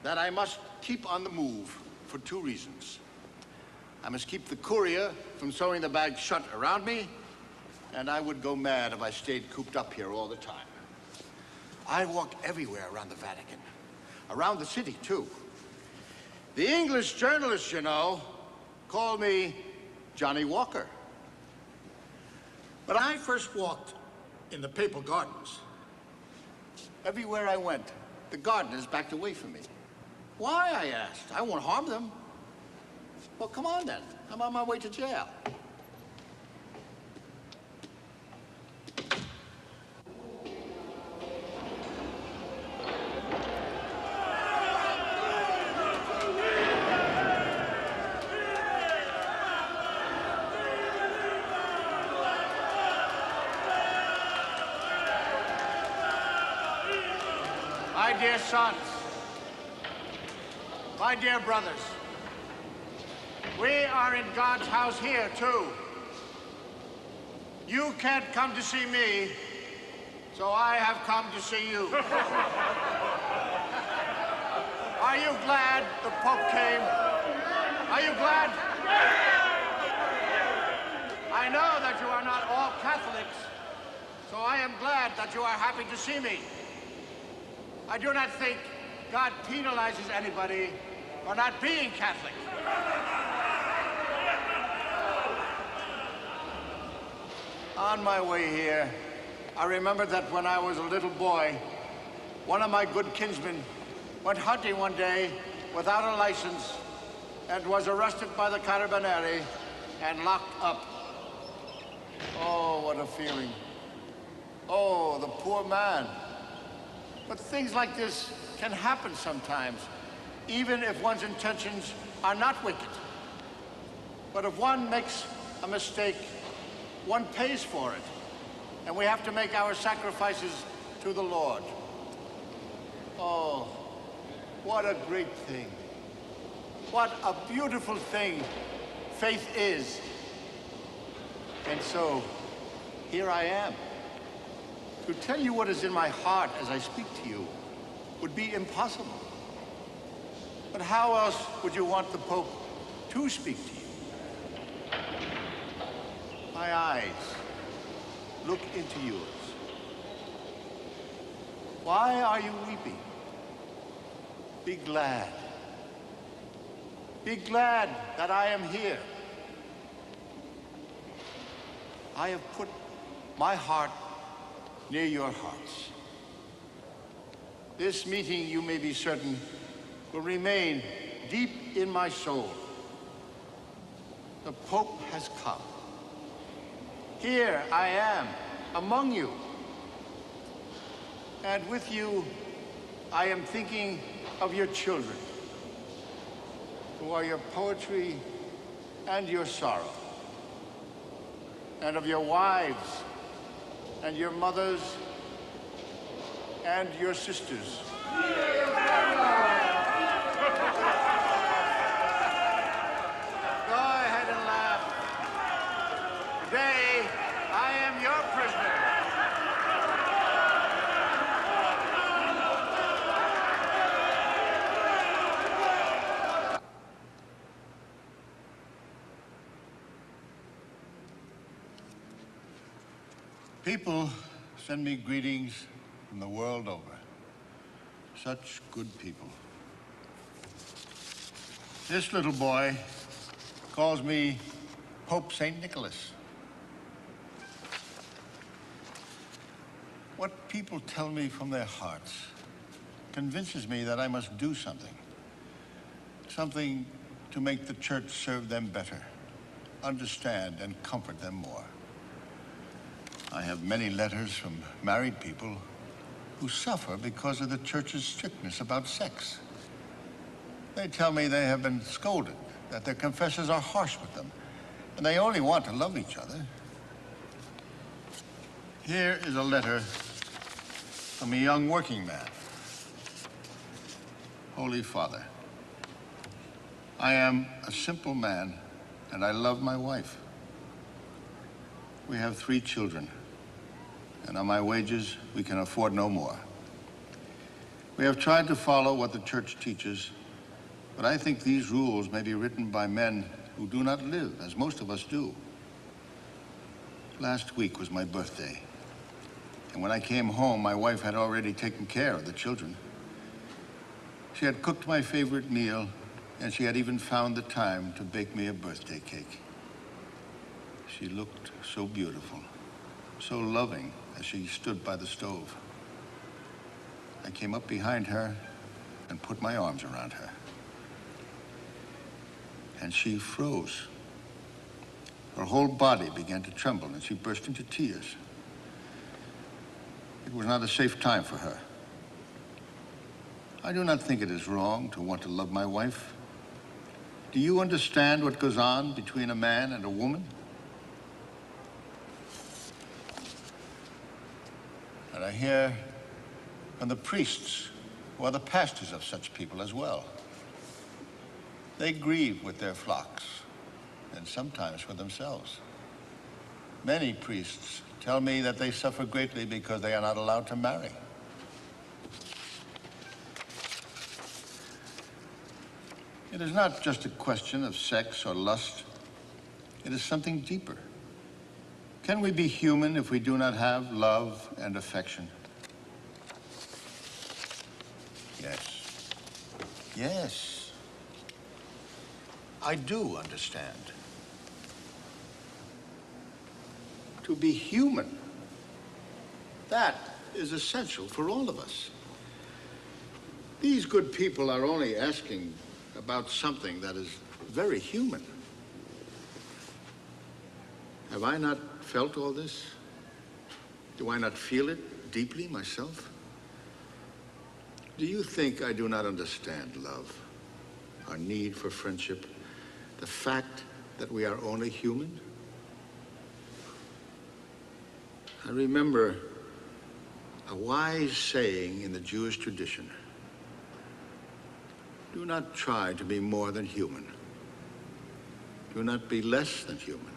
that I must keep on the move for two reasons. I must keep the Curia from sewing the bag shut around me, and I would go mad if I stayed cooped up here all the time. I walk everywhere around the Vatican, around the city, too. The English journalists, you know, call me Johnny Walker. But I first walked in the papal gardens. Everywhere I went, the gardeners backed away from me. Why, I asked. I won't harm them. Well, come on then. I'm on my way to jail. My dear sons, my dear brothers, we are in God's house here, too. You can't come to see me, so I have come to see you. Are you glad the Pope came? Are you glad? I know that you are not all Catholics, so I am glad that you are happy to see me. I do not think God penalizes anybody for not being Catholic. On my way here, I remember that when I was a little boy, one of my good kinsmen went hunting one day without a license and was arrested by the Carabinieri and locked up. Oh, what a feeling. Oh, the poor man. But things like this can happen sometimes, even if one's intentions are not wicked. But if one makes a mistake, one pays for it, and we have to make our sacrifices to the Lord. Oh, what a great thing. What a beautiful thing faith is. And so, here I am. To tell you what is in my heart as I speak to you would be impossible. But how else would you want the Pope to speak to you? My eyes look into yours. Why are you weeping? Be glad. Be glad that I am here. I have put my heart near your hearts. This meeting, you may be certain, will remain deep in my soul. The Pope has come. Here I am, among you. And with you, I am thinking of your children. who are your poetry and your sorrow, and of your wives and your mothers and your sisters. Go ahead and laugh. Today, I am your prisoner. People send me greetings from the world over. Such good people. This little boy calls me Pope St. Nicholas. What people tell me from their hearts convinces me that I must do something. Something to make the church serve them better, understand and comfort them more. I have many letters from married people who suffer because of the church's strictness about sex. They tell me they have been scolded, that their confessors are harsh with them, and they only want to love each other. Here is a letter from a young working man. Holy Father, I am a simple man, and I love my wife. We have 3 children, and on my wages, we can afford no more. We have tried to follow what the church teaches, but I think these rules may be written by men who do not live, as most of us do. Last week was my birthday, and when I came home, my wife had already taken care of the children. She had cooked my favorite meal, and she had even found the time to bake me a birthday cake. She looked so beautiful, so loving as she stood by the stove. I came up behind her and put my arms around her. And she froze. Her whole body began to tremble, and she burst into tears. It was not a safe time for her. I do not think it is wrong to want to love my wife. Do you understand what goes on between a man and a woman? And I hear from the priests, who are the pastors of such people as well. They grieve with their flocks, and sometimes for themselves. Many priests tell me that they suffer greatly because they are not allowed to marry. It is not just a question of sex or lust. It is something deeper. Can we be human if we do not have love and affection? Yes. Yes. I do understand. To be human, that is essential for all of us. These good people are only asking about something that is very human. Have I not felt all this? Do I not feel it deeply myself? Do you think I do not understand love, our need for friendship, the fact that we are only human? I remember a wise saying in the Jewish tradition: do not try to be more than human. Do not be less than human.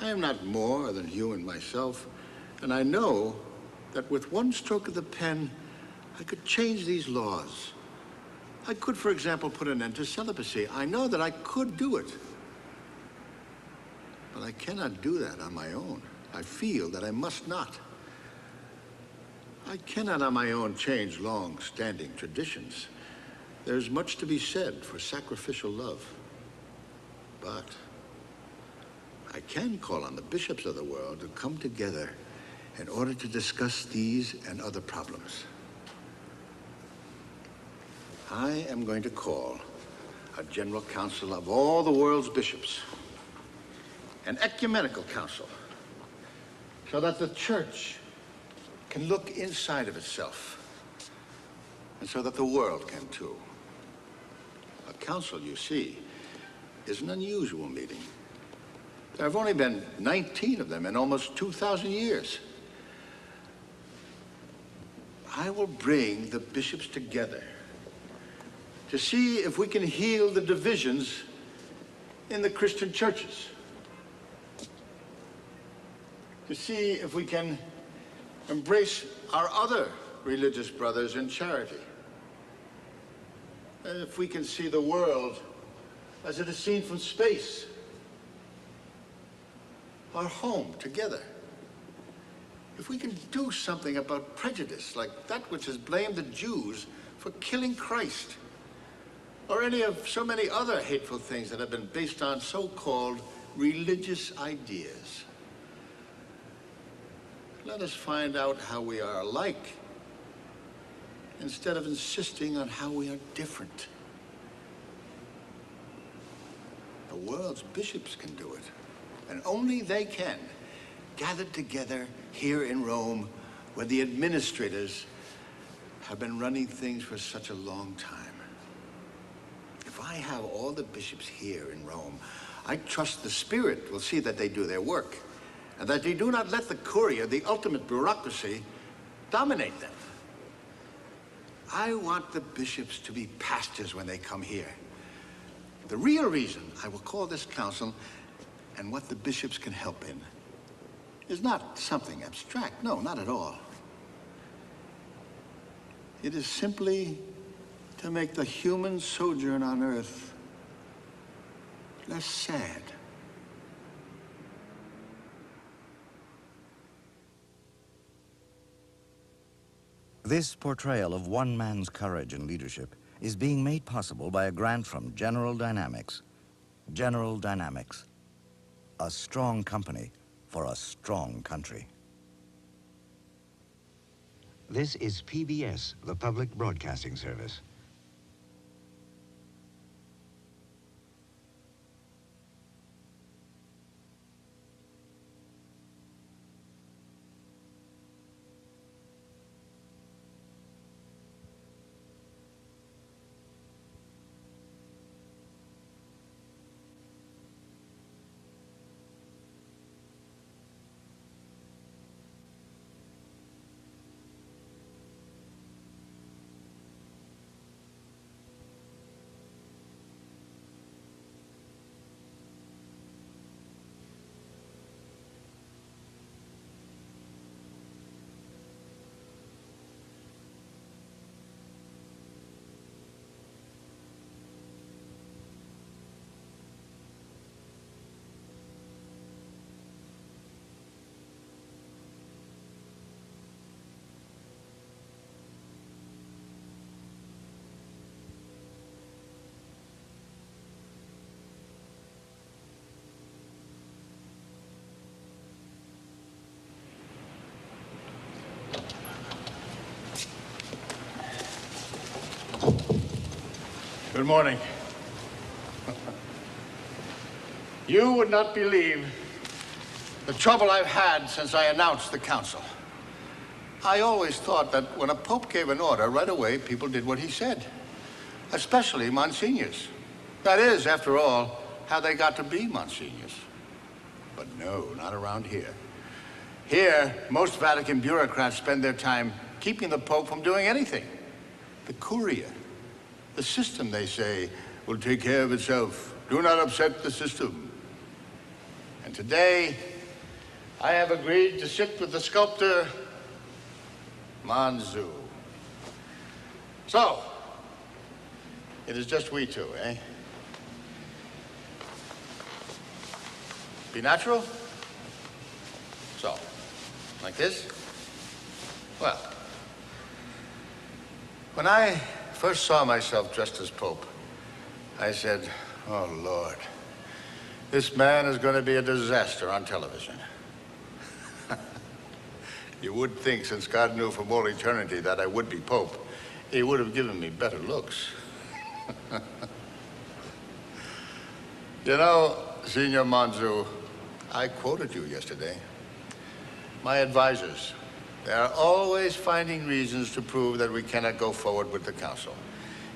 I am not more than human myself, and I know that with one stroke of the pen, I could change these laws. I could, for example, put an end to celibacy. I know that I could do it. But I cannot do that on my own. I feel that I must not. I cannot on my own change long-standing traditions. There's much to be said for sacrificial love. But I can call on the bishops of the world to come together in order to discuss these and other problems. I am going to call a general council of all the world's bishops, an ecumenical council, so that the church can look inside of itself, and so that the world can too. A council, you see, is an unusual meeting. There have only been 19 of them in almost 2,000 years. I will bring the bishops together to see if we can heal the divisions in the Christian churches. To see if we can embrace our other religious brothers in charity. And if we can see the world as it is seen from space. Our home together. If we can do something about prejudice, like that which has blamed the Jews for killing Christ, or any of so many other hateful things that have been based on so-called religious ideas. Let us find out how we are alike, instead of insisting on how we are different. The world's bishops can do it, and only they can, gathered together here in Rome, where the administrators have been running things for such a long time. If I have all the bishops here in Rome, I trust the Spirit will see that they do their work, and that they do not let the Curia, the ultimate bureaucracy, dominate them. I want the bishops to be pastors when they come here. The real reason I will call this council, and what the bishops can help in, is not something abstract. No, not at all. It is simply to make the human sojourn on earth less sad. This portrayal of one man's courage and leadership is being made possible by a grant from General Dynamics. General Dynamics, a strong company for a strong country. This is PBS, the Public Broadcasting Service. Good morning. You would not believe the trouble I've had since I announced the council. I always thought that when a pope gave an order, right away people did what he said, especially monsignors. That is, after all, how they got to be monsignors. But no, not around here. Here, most Vatican bureaucrats spend their time keeping the pope from doing anything. The Curia. The system, they say, will take care of itself. Do not upset the system. And today, I have agreed to sit with the sculptor, Manzu. So, it is just we two, eh? Be natural? So, like this? Well, when I first saw myself dressed as Pope, I said, oh, Lord, this man is going to be a disaster on television. You would think, since God knew from all eternity that I would be Pope, he would have given me better looks. You know, Signor Manzu, I quoted you yesterday. My advisors, they are always finding reasons to prove that we cannot go forward with the council.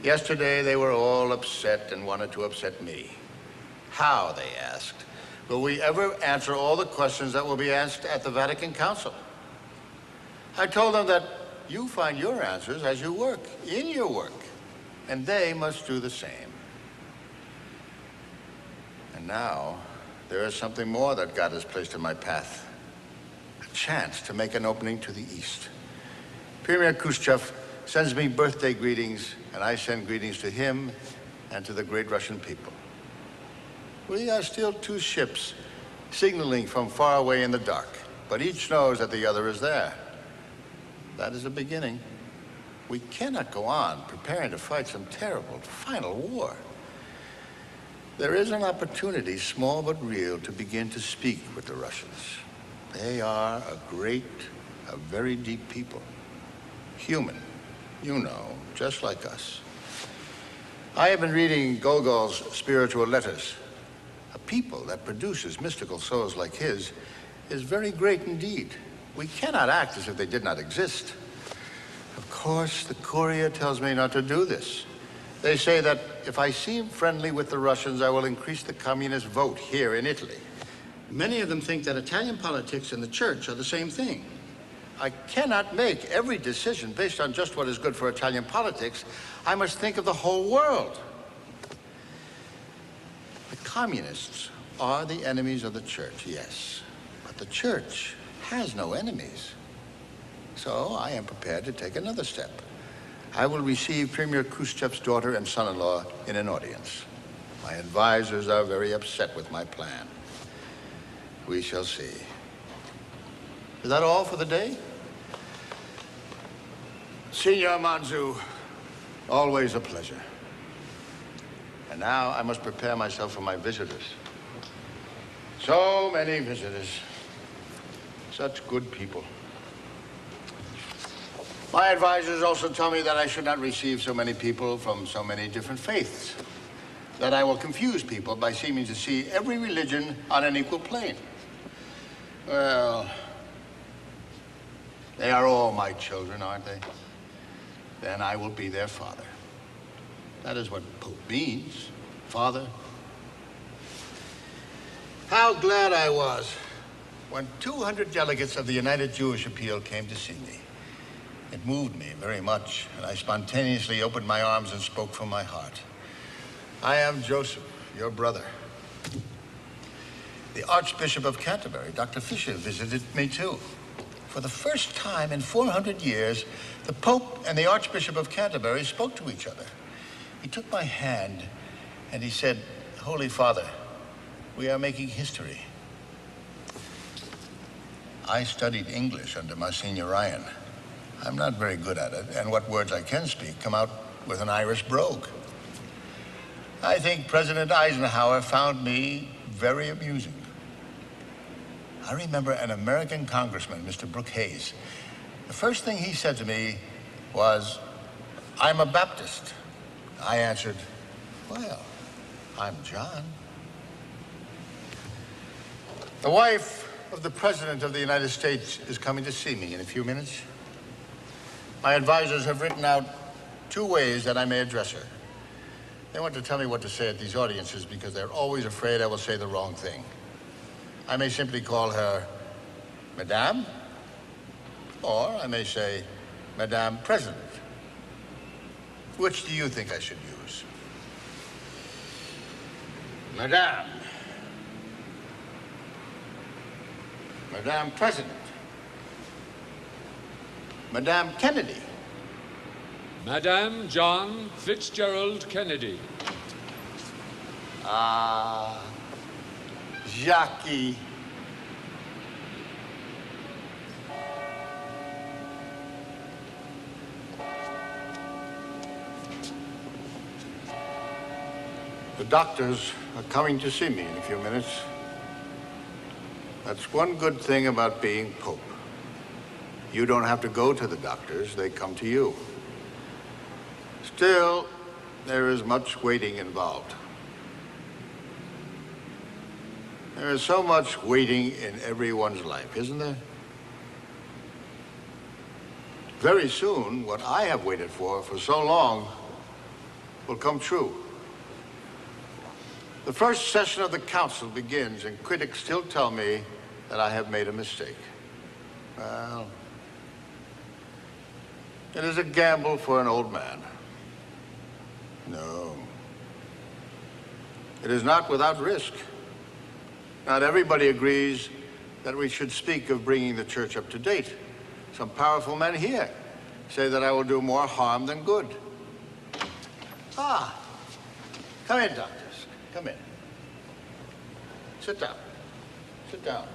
Yesterday, they were all upset and wanted to upset me. How, they asked, will we ever answer all the questions that will be asked at the Vatican Council? I told them that you find your answers as you work, in your work, and they must do the same. And now, there is something more that God has placed in my path. A chance to make an opening to the East. Premier Khrushchev sends me birthday greetings, and I send greetings to him and to the great Russian people. We are still two ships signaling from far away in the dark, but each knows that the other is there. That is a beginning. We cannot go on preparing to fight some terrible final war. There is an opportunity, small but real, to begin to speak with the Russians. They are a very deep people. Human, you know, just like us. I have been reading Gogol's spiritual letters. A people that produces mystical souls like his is very great indeed. We cannot act as if they did not exist. Of course, the courier tells me not to do this. They say that if I seem friendly with the Russians, I will increase the communist vote here in Italy. Many of them think that Italian politics and the church are the same thing. I cannot make every decision based on just what is good for Italian politics. I must think of the whole world. The communists are the enemies of the church, yes. But the church has no enemies. So I am prepared to take another step. I will receive Premier Khrushchev's daughter and son-in-law in an audience. My advisors are very upset with my plan. We shall see. Is that all for the day? Signor Manzu, always a pleasure. And now I must prepare myself for my visitors. So many visitors. Such good people. My advisors also tell me that I should not receive so many people from so many different faiths. That I will confuse people by seeming to see every religion on an equal plane. Well, they are all my children, aren't they? Then I will be their father. That is what Pope means, father. How glad I was when 200 delegates of the United Jewish Appeal came to see me. It moved me very much, and I spontaneously opened my arms and spoke from my heart. I am Joseph, your brother. The Archbishop of Canterbury, Dr. Fisher, visited me too. For the first time in 400 years, the Pope and the Archbishop of Canterbury spoke to each other. He took my hand and he said, "Holy Father, we are making history." I studied English under Monsignor Ryan. I'm not very good at it, and what words I can speak come out with an Irish brogue. I think President Eisenhower found me very amusing. I remember an American congressman, Mr. Brooke Hayes. The first thing he said to me was, "I'm a Baptist." I answered, "Well, I'm John." The wife of the President of the United States is coming to see me in a few minutes. My advisors have written out 2 ways that I may address her. They want to tell me what to say at these audiences because they're always afraid I will say the wrong thing. I may simply call her Madame, or I may say Madame President. Which do you think I should use? Madame. Madame President. Madame Kennedy. Madame John Fitzgerald Kennedy. Jackie. The doctors are coming to see me in a few minutes. That's one good thing about being Pope. You don't have to go to the doctors, they come to you. Still, there is much waiting involved. There is so much waiting in everyone's life, isn't there? Very soon, what I have waited for so long will come true. The first session of the council begins, and critics still tell me that I have made a mistake. Well, it is a gamble for an old man. No. It is not without risk. Not everybody agrees that we should speak of bringing the church up to date. Some powerful men here say that I will do more harm than good. Ah, come in, doctors. Come in. Sit down. Sit down.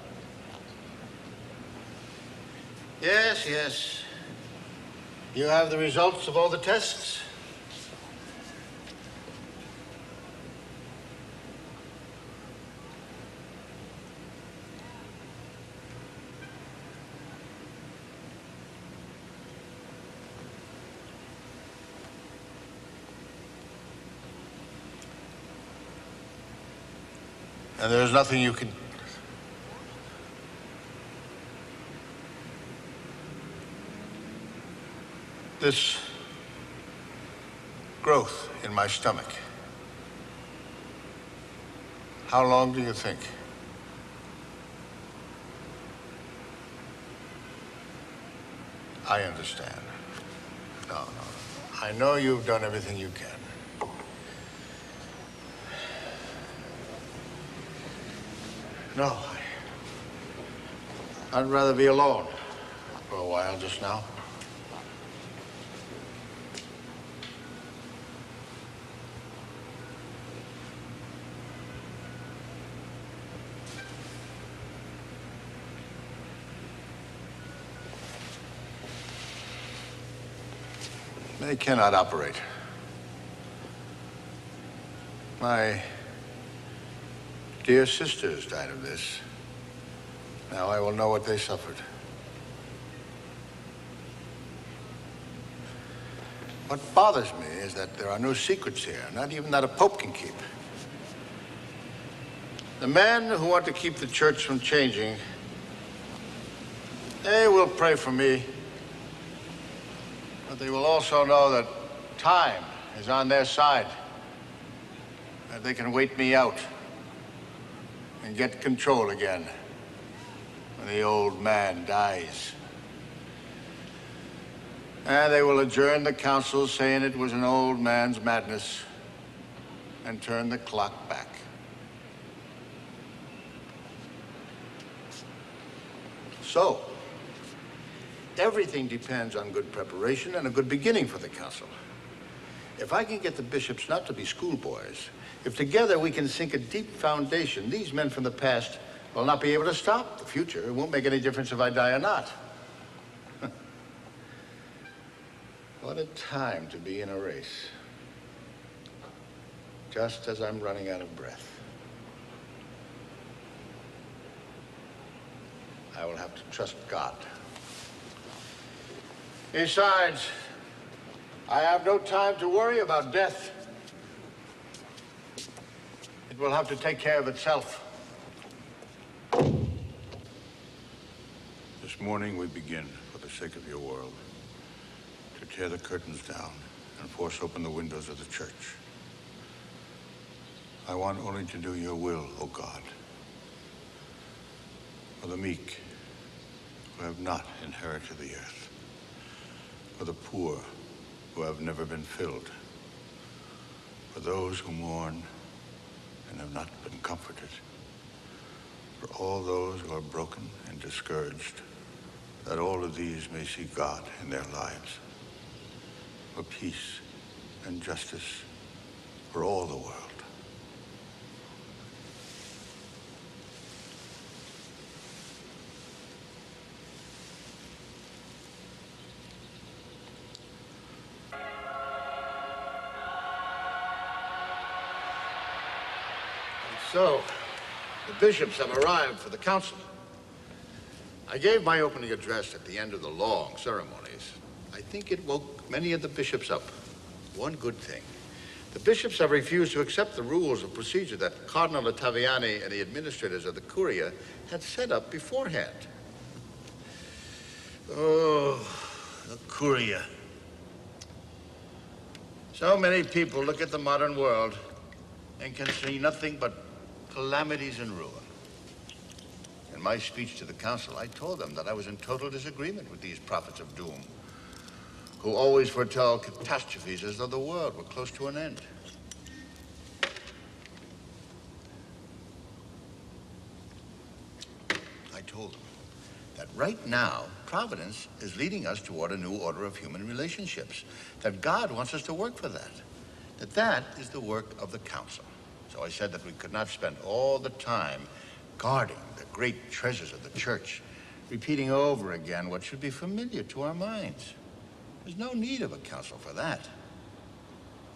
Yes, yes. You have the results of all the tests? And there's nothing you can... This growth in my stomach, how long do you think? I understand. No. I know you've done everything you can. No, I'd rather be alone for a while just now. They cannot operate. My dear sisters died of this. Now I will know what they suffered. What bothers me is that there are no secrets here, not even that a pope can keep. The men who want to keep the church from changing, they will pray for me, but they will also know that time is on their side, that they can wait me out and get control again when the old man dies. And they will adjourn the council saying it was an old man's madness and turn the clock back. So, everything depends on good preparation and a good beginning for the council. If I can get the bishops not to be schoolboys, if together we can sink a deep foundation, these men from the past will not be able to stop the future. It won't make any difference if I die or not. What a time to be in a race. Just as I'm running out of breath. I will have to trust God. Besides, I have no time to worry about death. It will have to take care of itself. This morning we begin, for the sake of your world, to tear the curtains down and force open the windows of the church. I want only to do your will, O God. For the meek who have not inherited the earth. For the poor who have never been filled. For those who mourn and have not been comforted. For all those who are broken and discouraged, that all of these may see God in their lives. For peace and justice for all the world. So, the bishops have arrived for the council. I gave my opening address at the end of the long ceremonies. I think it woke many of the bishops up. One good thing. The bishops have refused to accept the rules of procedure that Cardinal Ottaviani and the administrators of the Curia had set up beforehand. Oh, the Curia. So many people look at the modern world and can see nothing but calamities and ruin. In my speech to the council, I told them that I was in total disagreement with these prophets of doom, who always foretell catastrophes as though the world were close to an end. I told them that right now, Providence is leading us toward a new order of human relationships, that God wants us to work for that that is the work of the council. So I said that we could not spend all the time guarding the great treasures of the church, repeating over again what should be familiar to our minds. There's no need of a council for that.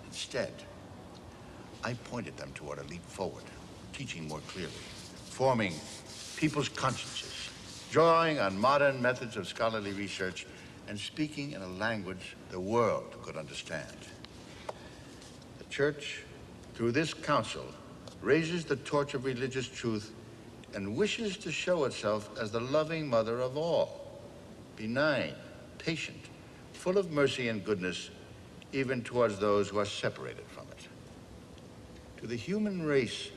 Instead, I pointed them toward a leap forward, teaching more clearly, forming people's consciences, drawing on modern methods of scholarly research, and speaking in a language the world could understand. The church, through this council, raises the torch of religious truth and wishes to show itself as the loving mother of all, benign, patient, full of mercy and goodness, even towards those who are separated from it. To the human race,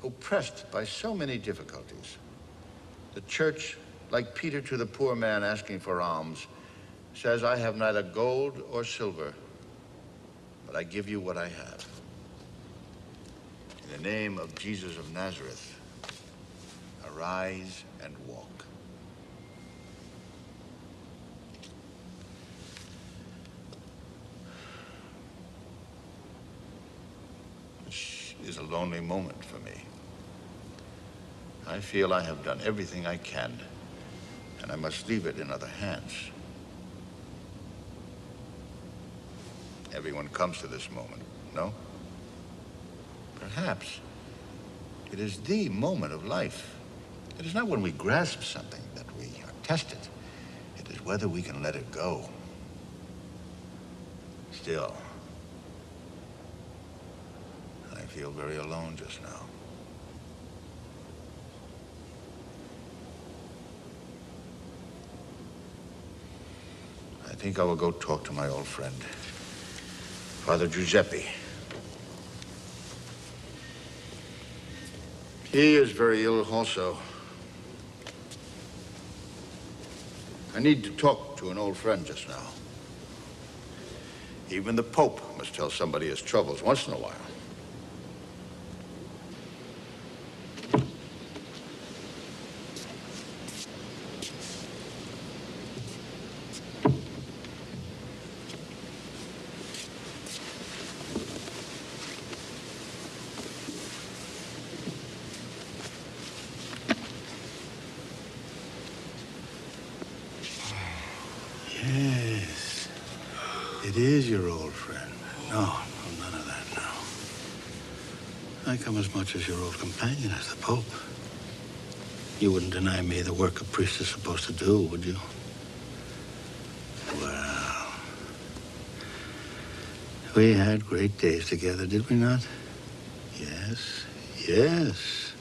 oppressed by so many difficulties, the church, like Peter to the poor man asking for alms, says, I have neither gold or silver, but I give you what I have. In the name of Jesus of Nazareth, arise and walk. This is a lonely moment for me. I feel I have done everything I can, and I must leave it in other hands. Everyone comes to this moment, no? Perhaps it is the moment of life. It is not when we grasp something that we are tested. It is whether we can let it go. Still, I feel very alone just now. I think I will go talk to my old friend, Father Giuseppe. He is very ill also. I need to talk to an old friend just now. Even the Pope must tell somebody his troubles once in a while. Yes, it is your old friend. No, none of that now. I come as much as your old companion as the Pope. You wouldn't deny me the work a priest is supposed to do, would you? Well, we had great days together, did we not? Yes, yes.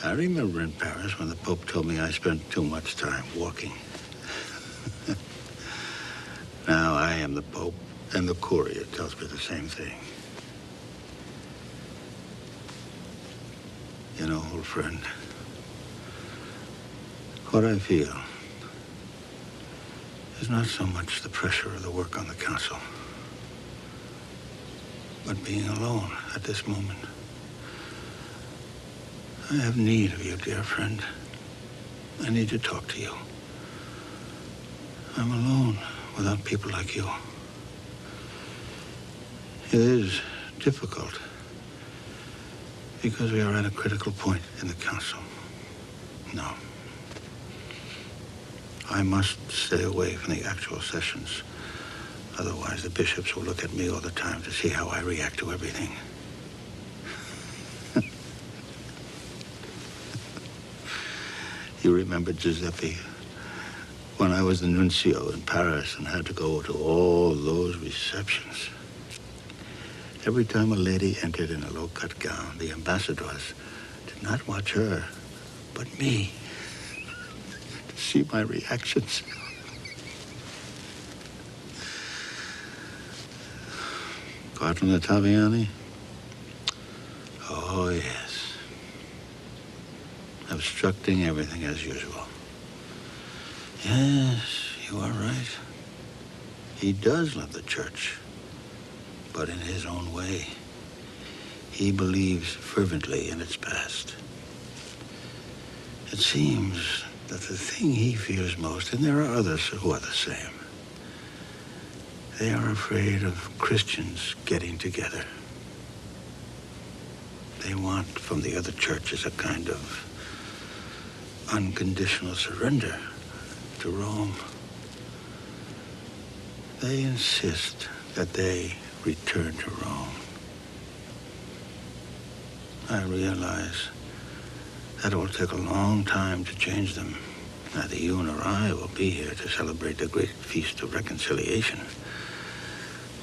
I remember in Paris when the Pope told me I spent too much time walking. Now I am the Pope, and the courier tells me the same thing. You know, old friend, what I feel is not so much the pressure of the work on the council, but being alone at this moment. I have need of you, dear friend. I need to talk to you. I'm alone without people like you. It is difficult because we are at a critical point in the council. No. I must stay away from the actual sessions. Otherwise, the bishops will look at me all the time to see how I react to everything. You remember Giuseppe, when I was the nuncio in Paris and had to go to all those receptions. Every time a lady entered in a low-cut gown, the ambassadors did not watch her, but me, to see my reactions. Cardinal Ottaviani? Oh, yes. Obstructing everything as usual. Yes, you are right. He does love the church, but in his own way. He believes fervently in its past. It seems that the thing he fears most, and there are others who are the same, they are afraid of Christians getting together. They want from the other churches a kind of unconditional surrender to Rome. They insist that they return to Rome. I realize that it will take a long time to change them. Neither you nor I will be here to celebrate the great feast of reconciliation.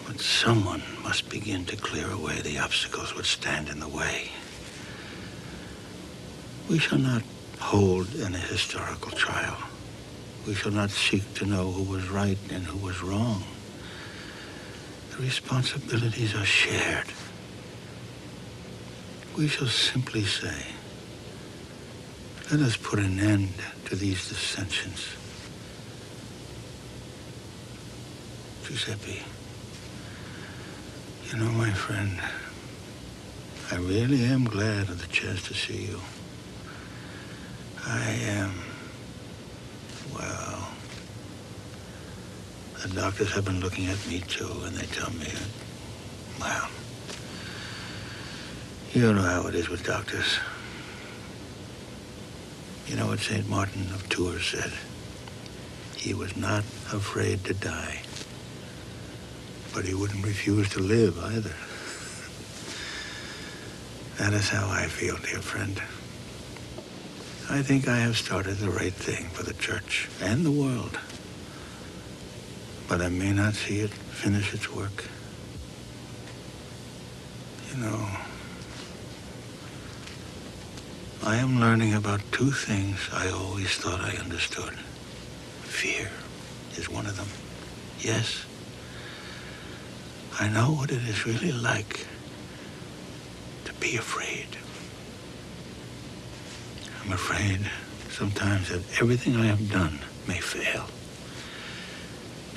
But someone must begin to clear away the obstacles which stand in the way. We shall not hold an historical trial. We shall not seek to know who was right and who was wrong. The responsibilities are shared. We shall simply say, let us put an end to these dissensions. Giuseppe, you know, my friend, I really am glad of the chance to see you. I am, well, the doctors have been looking at me too, and they tell me, well, you know how it is with doctors. You know what St. Martin of Tours said? He was not afraid to die, but he wouldn't refuse to live either. That is how I feel, dear friend. I think I have started the right thing for the church and the world, but I may not see it finish its work. You know, I am learning about two things I always thought I understood. Fear is one of them. Yes, I know what it is really like to be afraid. I'm afraid sometimes that everything I have done may fail.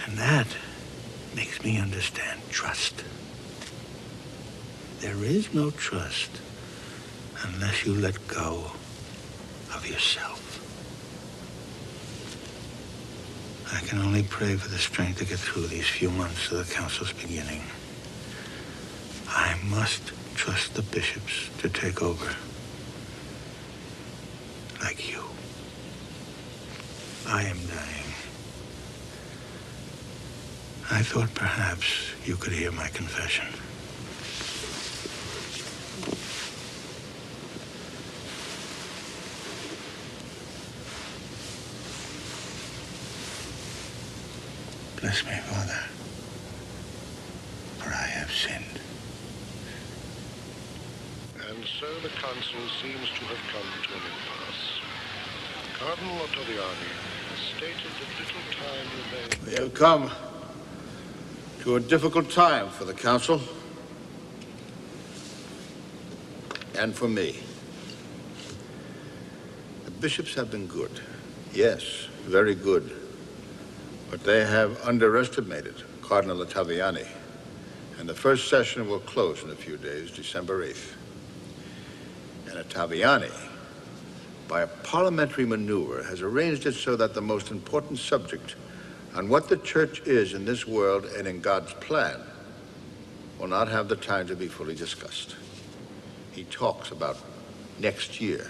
And that makes me understand trust. There is no trust unless you let go of yourself. I can only pray for the strength to get through these few months of the council's beginning. I must trust the bishops to take over. Like you. I am dying. I thought perhaps you could hear my confession. Bless me, Father, for I have sinned. And so the council seems to have come to an impasse. Cardinal Ottaviani has stated that little time remains. We have come to a difficult time for the council and for me. The bishops have been good. Yes, very good. But they have underestimated Cardinal Ottaviani. And the first session will close in a few days, December 8th. And Ottaviani, by a parliamentary maneuver, has arranged it so that the most important subject on what the church is in this world and in God's plan will not have the time to be fully discussed. He talks about next year.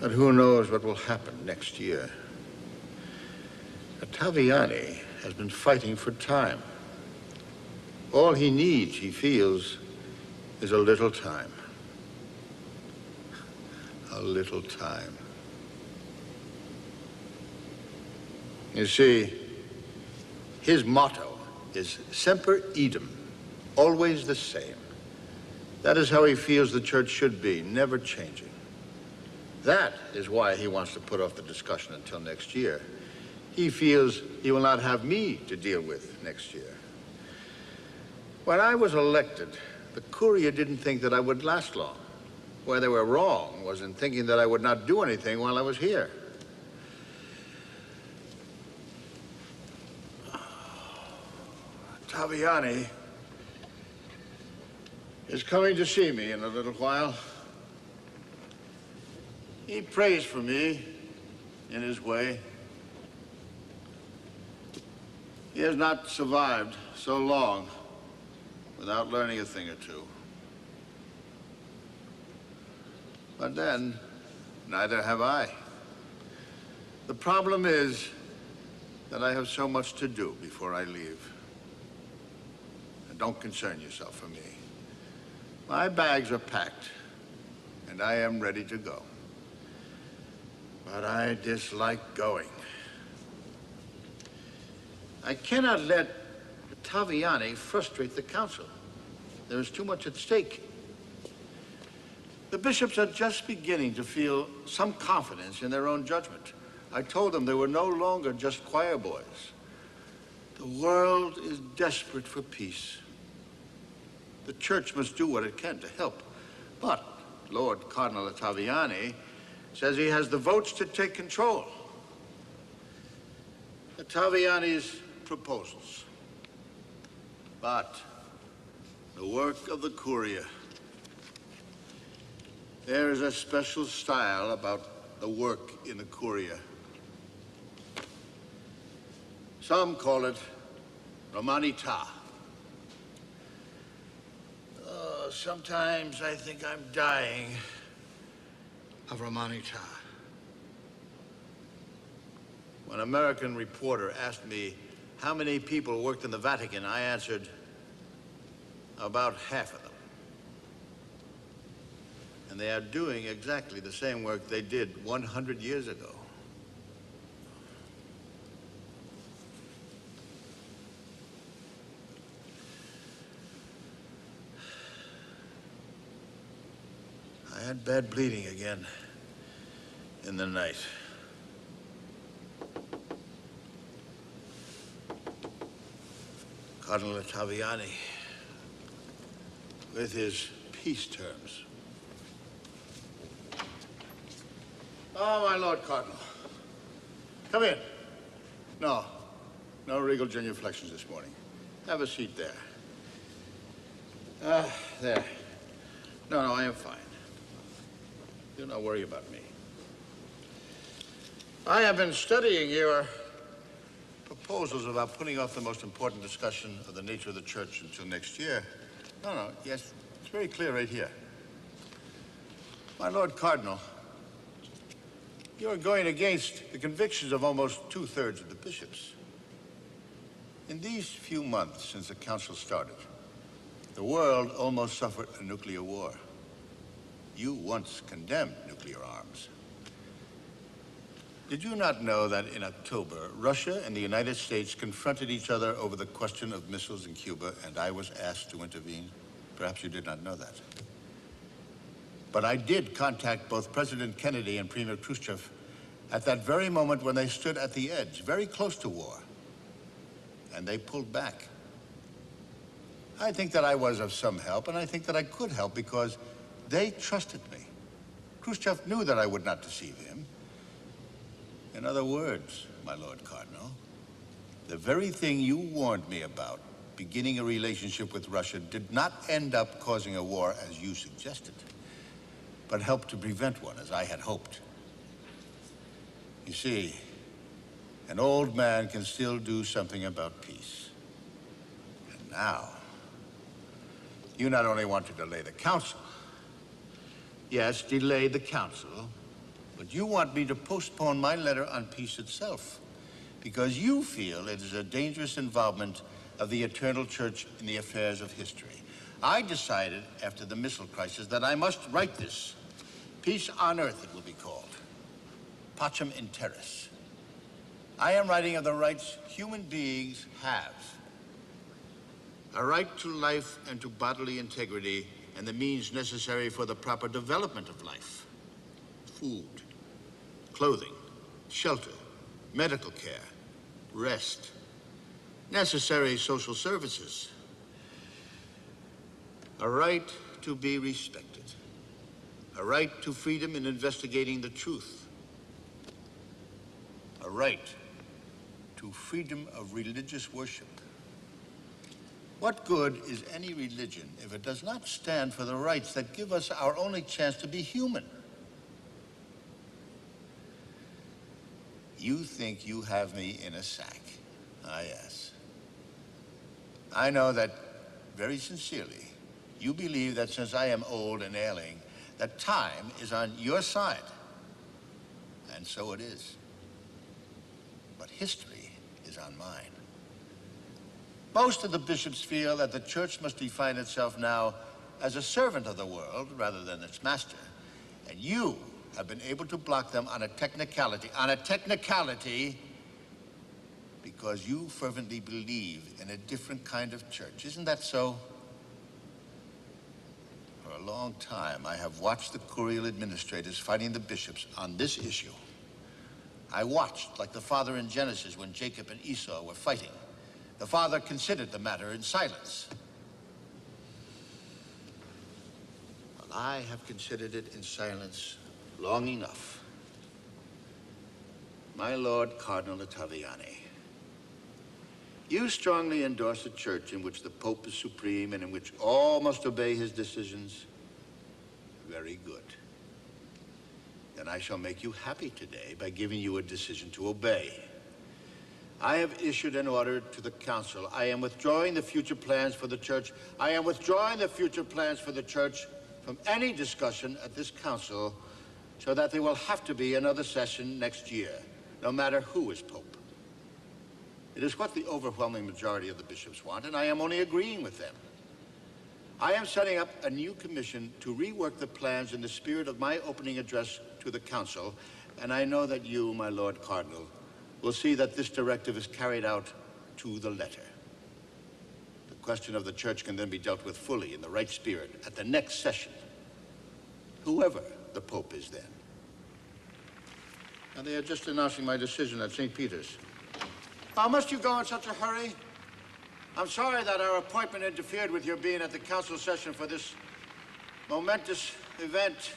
But who knows what will happen next year? Ottaviani has been fighting for time. All he needs, he feels, is a little time. A little time. You see, his motto is Semper Idem, always the same. That is how he feels the church should be, never changing. That is why he wants to put off the discussion until next year. He feels he will not have me to deal with next year. When I was elected, the Courier didn't think that I would last long. Where they were wrong was in thinking that I would not do anything while I was here. Taviani is coming to see me in a little while. He prays for me in his way. He has not survived so long without learning a thing or two. But then, neither have I. The problem is that I have so much to do before I leave. And don't concern yourself for me. My bags are packed, and I am ready to go. But I dislike going. I cannot let Taviani frustrate the council. There is too much at stake. The bishops are just beginning to feel some confidence in their own judgment. I told them they were no longer just choir boys. The world is desperate for peace. The church must do what it can to help. But Lord Cardinal Ottaviani says he has the votes to take control. Ottaviani's proposals. But the work of the Curia. There is a special style about the work in the Curia. Some call it Romanità. Sometimes I think I'm dying of Romanità. When an American reporter asked me how many people worked in the Vatican, I answered, about half of them. And they are doing exactly the same work they did 100 years ago. I had bad bleeding again in the night. Cardinal Ottaviani, with his peace terms. Oh, my Lord Cardinal. Come in. No regal genuflections this morning. Have a seat there. There. No, I am fine. Do not worry about me. I have been studying your proposals about putting off the most important discussion of the nature of the church until next year. No, yes, it's very clear right here. My Lord Cardinal, you are going against the convictions of almost 2/3 of the bishops. In these few months since the council started, the world almost suffered a nuclear war. You once condemned nuclear arms. Did you not know that in October, Russia and the United States confronted each other over the question of missiles in Cuba, and I was asked to intervene? Perhaps you did not know that. But I did contact both President Kennedy and Premier Khrushchev at that very moment when they stood at the edge, very close to war, and they pulled back. I think that I was of some help, and I think that I could help because they trusted me. Khrushchev knew that I would not deceive him. In other words, my Lord Cardinal, the very thing you warned me about, beginning a relationship with Russia, did not end up causing a war as you suggested, but helped to prevent one as I had hoped. You see, an old man can still do something about peace. And now, you not only want to delay the council, yes, delay the council, but you want me to postpone my letter on peace itself because you feel it is a dangerous involvement of the eternal church in the affairs of history. I decided after the missile crisis that I must write this. Peace on earth, it will be called. Pacem in terris. I am writing of the rights human beings have. A right to life and to bodily integrity and the means necessary for the proper development of life. Food, clothing, shelter, medical care, rest, necessary social services. A right to be respected. A right to freedom in investigating the truth. A right to freedom of religious worship. What good is any religion if it does not stand for the rights that give us our only chance to be human? You think you have me in a sack. Ah, yes. I know that, very sincerely, you believe that since I am old and ailing, that time is on your side. And so it is. But history is on mine. Most of the bishops feel that the church must define itself now as a servant of the world rather than its master. And you have been able to block them on a technicality, because you fervently believe in a different kind of church. Isn't that so? For a long time, I have watched the curial administrators fighting the bishops on this issue. I watched like the father in Genesis when Jacob and Esau were fighting. The father considered the matter in silence. Well, I have considered it in silence long enough. My Lord Cardinal Ottaviani, you strongly endorse a church in which the Pope is supreme and in which all must obey his decisions. Very good. Then I shall make you happy today by giving you a decision to obey. I have issued an order to the council. I am withdrawing the future plans for the church. I am withdrawing the future plans for the church from any discussion at this council, so that there will have to be another session next year, no matter who is Pope. It is what the overwhelming majority of the bishops want, and I am only agreeing with them. I am setting up a new commission to rework the plans in the spirit of my opening address to the council, and I know that you, my Lord Cardinal, will see that this directive is carried out to the letter. The question of the church can then be dealt with fully in the right spirit at the next session, whoever the Pope is then. Now, they are just announcing my decision at St. Peter's. Oh, must you go in such a hurry? I'm sorry that our appointment interfered with your being at the council session for this momentous event.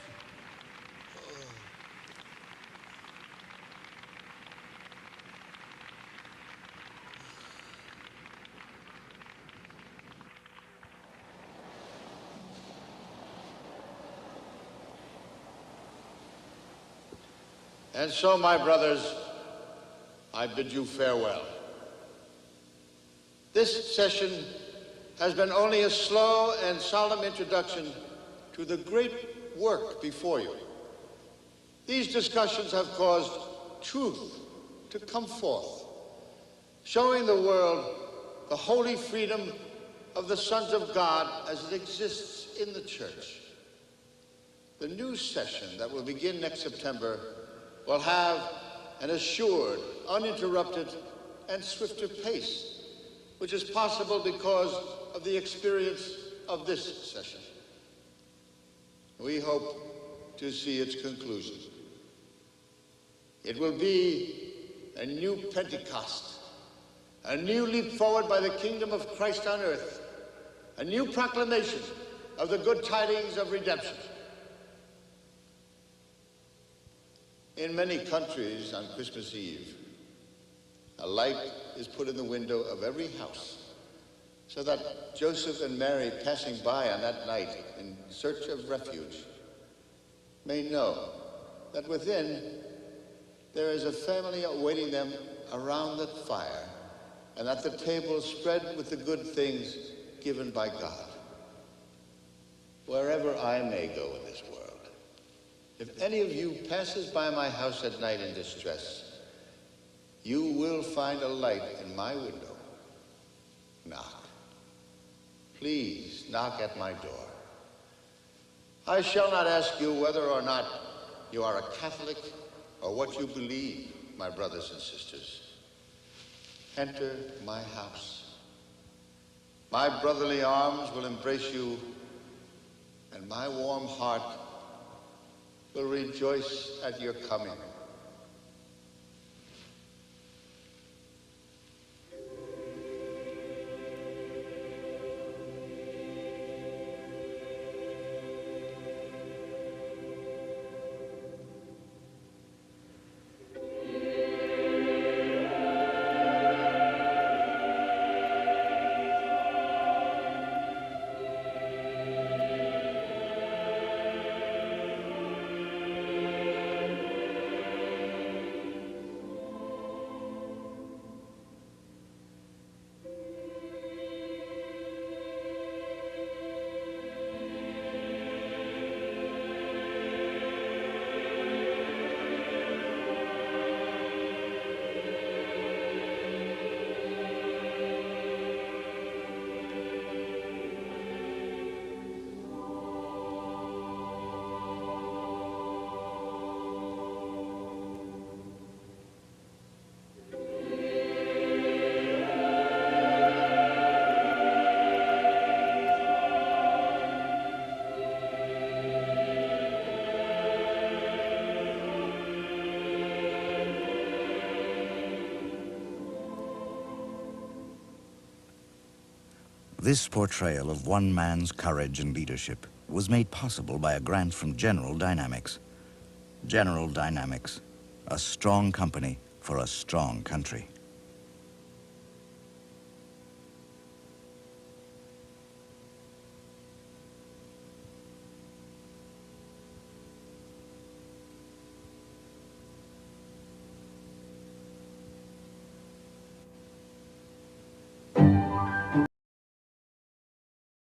And so, my brothers, I bid you farewell. This session has been only a slow and solemn introduction to the great work before you. These discussions have caused truth to come forth, showing the world the holy freedom of the sons of God as it exists in the church. The new session that will begin next September will have an assured, uninterrupted, and swifter pace, which is possible because of the experience of this session. We hope to see its conclusion. It will be a new Pentecost, a new leap forward by the kingdom of Christ on earth, a new proclamation of the good tidings of redemption. In many countries on Christmas Eve, a light is put in the window of every house so that Joseph and Mary, passing by on that night in search of refuge, may know that within there is a family awaiting them around the fire and at the table spread with the good things given by God. Wherever I may go in this world, if any of you passes by my house at night in distress, you will find a light in my window. Knock. Please knock at my door. I shall not ask you whether or not you are a Catholic or what you believe, my brothers and sisters. Enter my house. My brotherly arms will embrace you, and my warm heart will rejoice at your coming. This portrayal of one man's courage and leadership was made possible by a grant from General Dynamics. General Dynamics, a strong company for a strong country.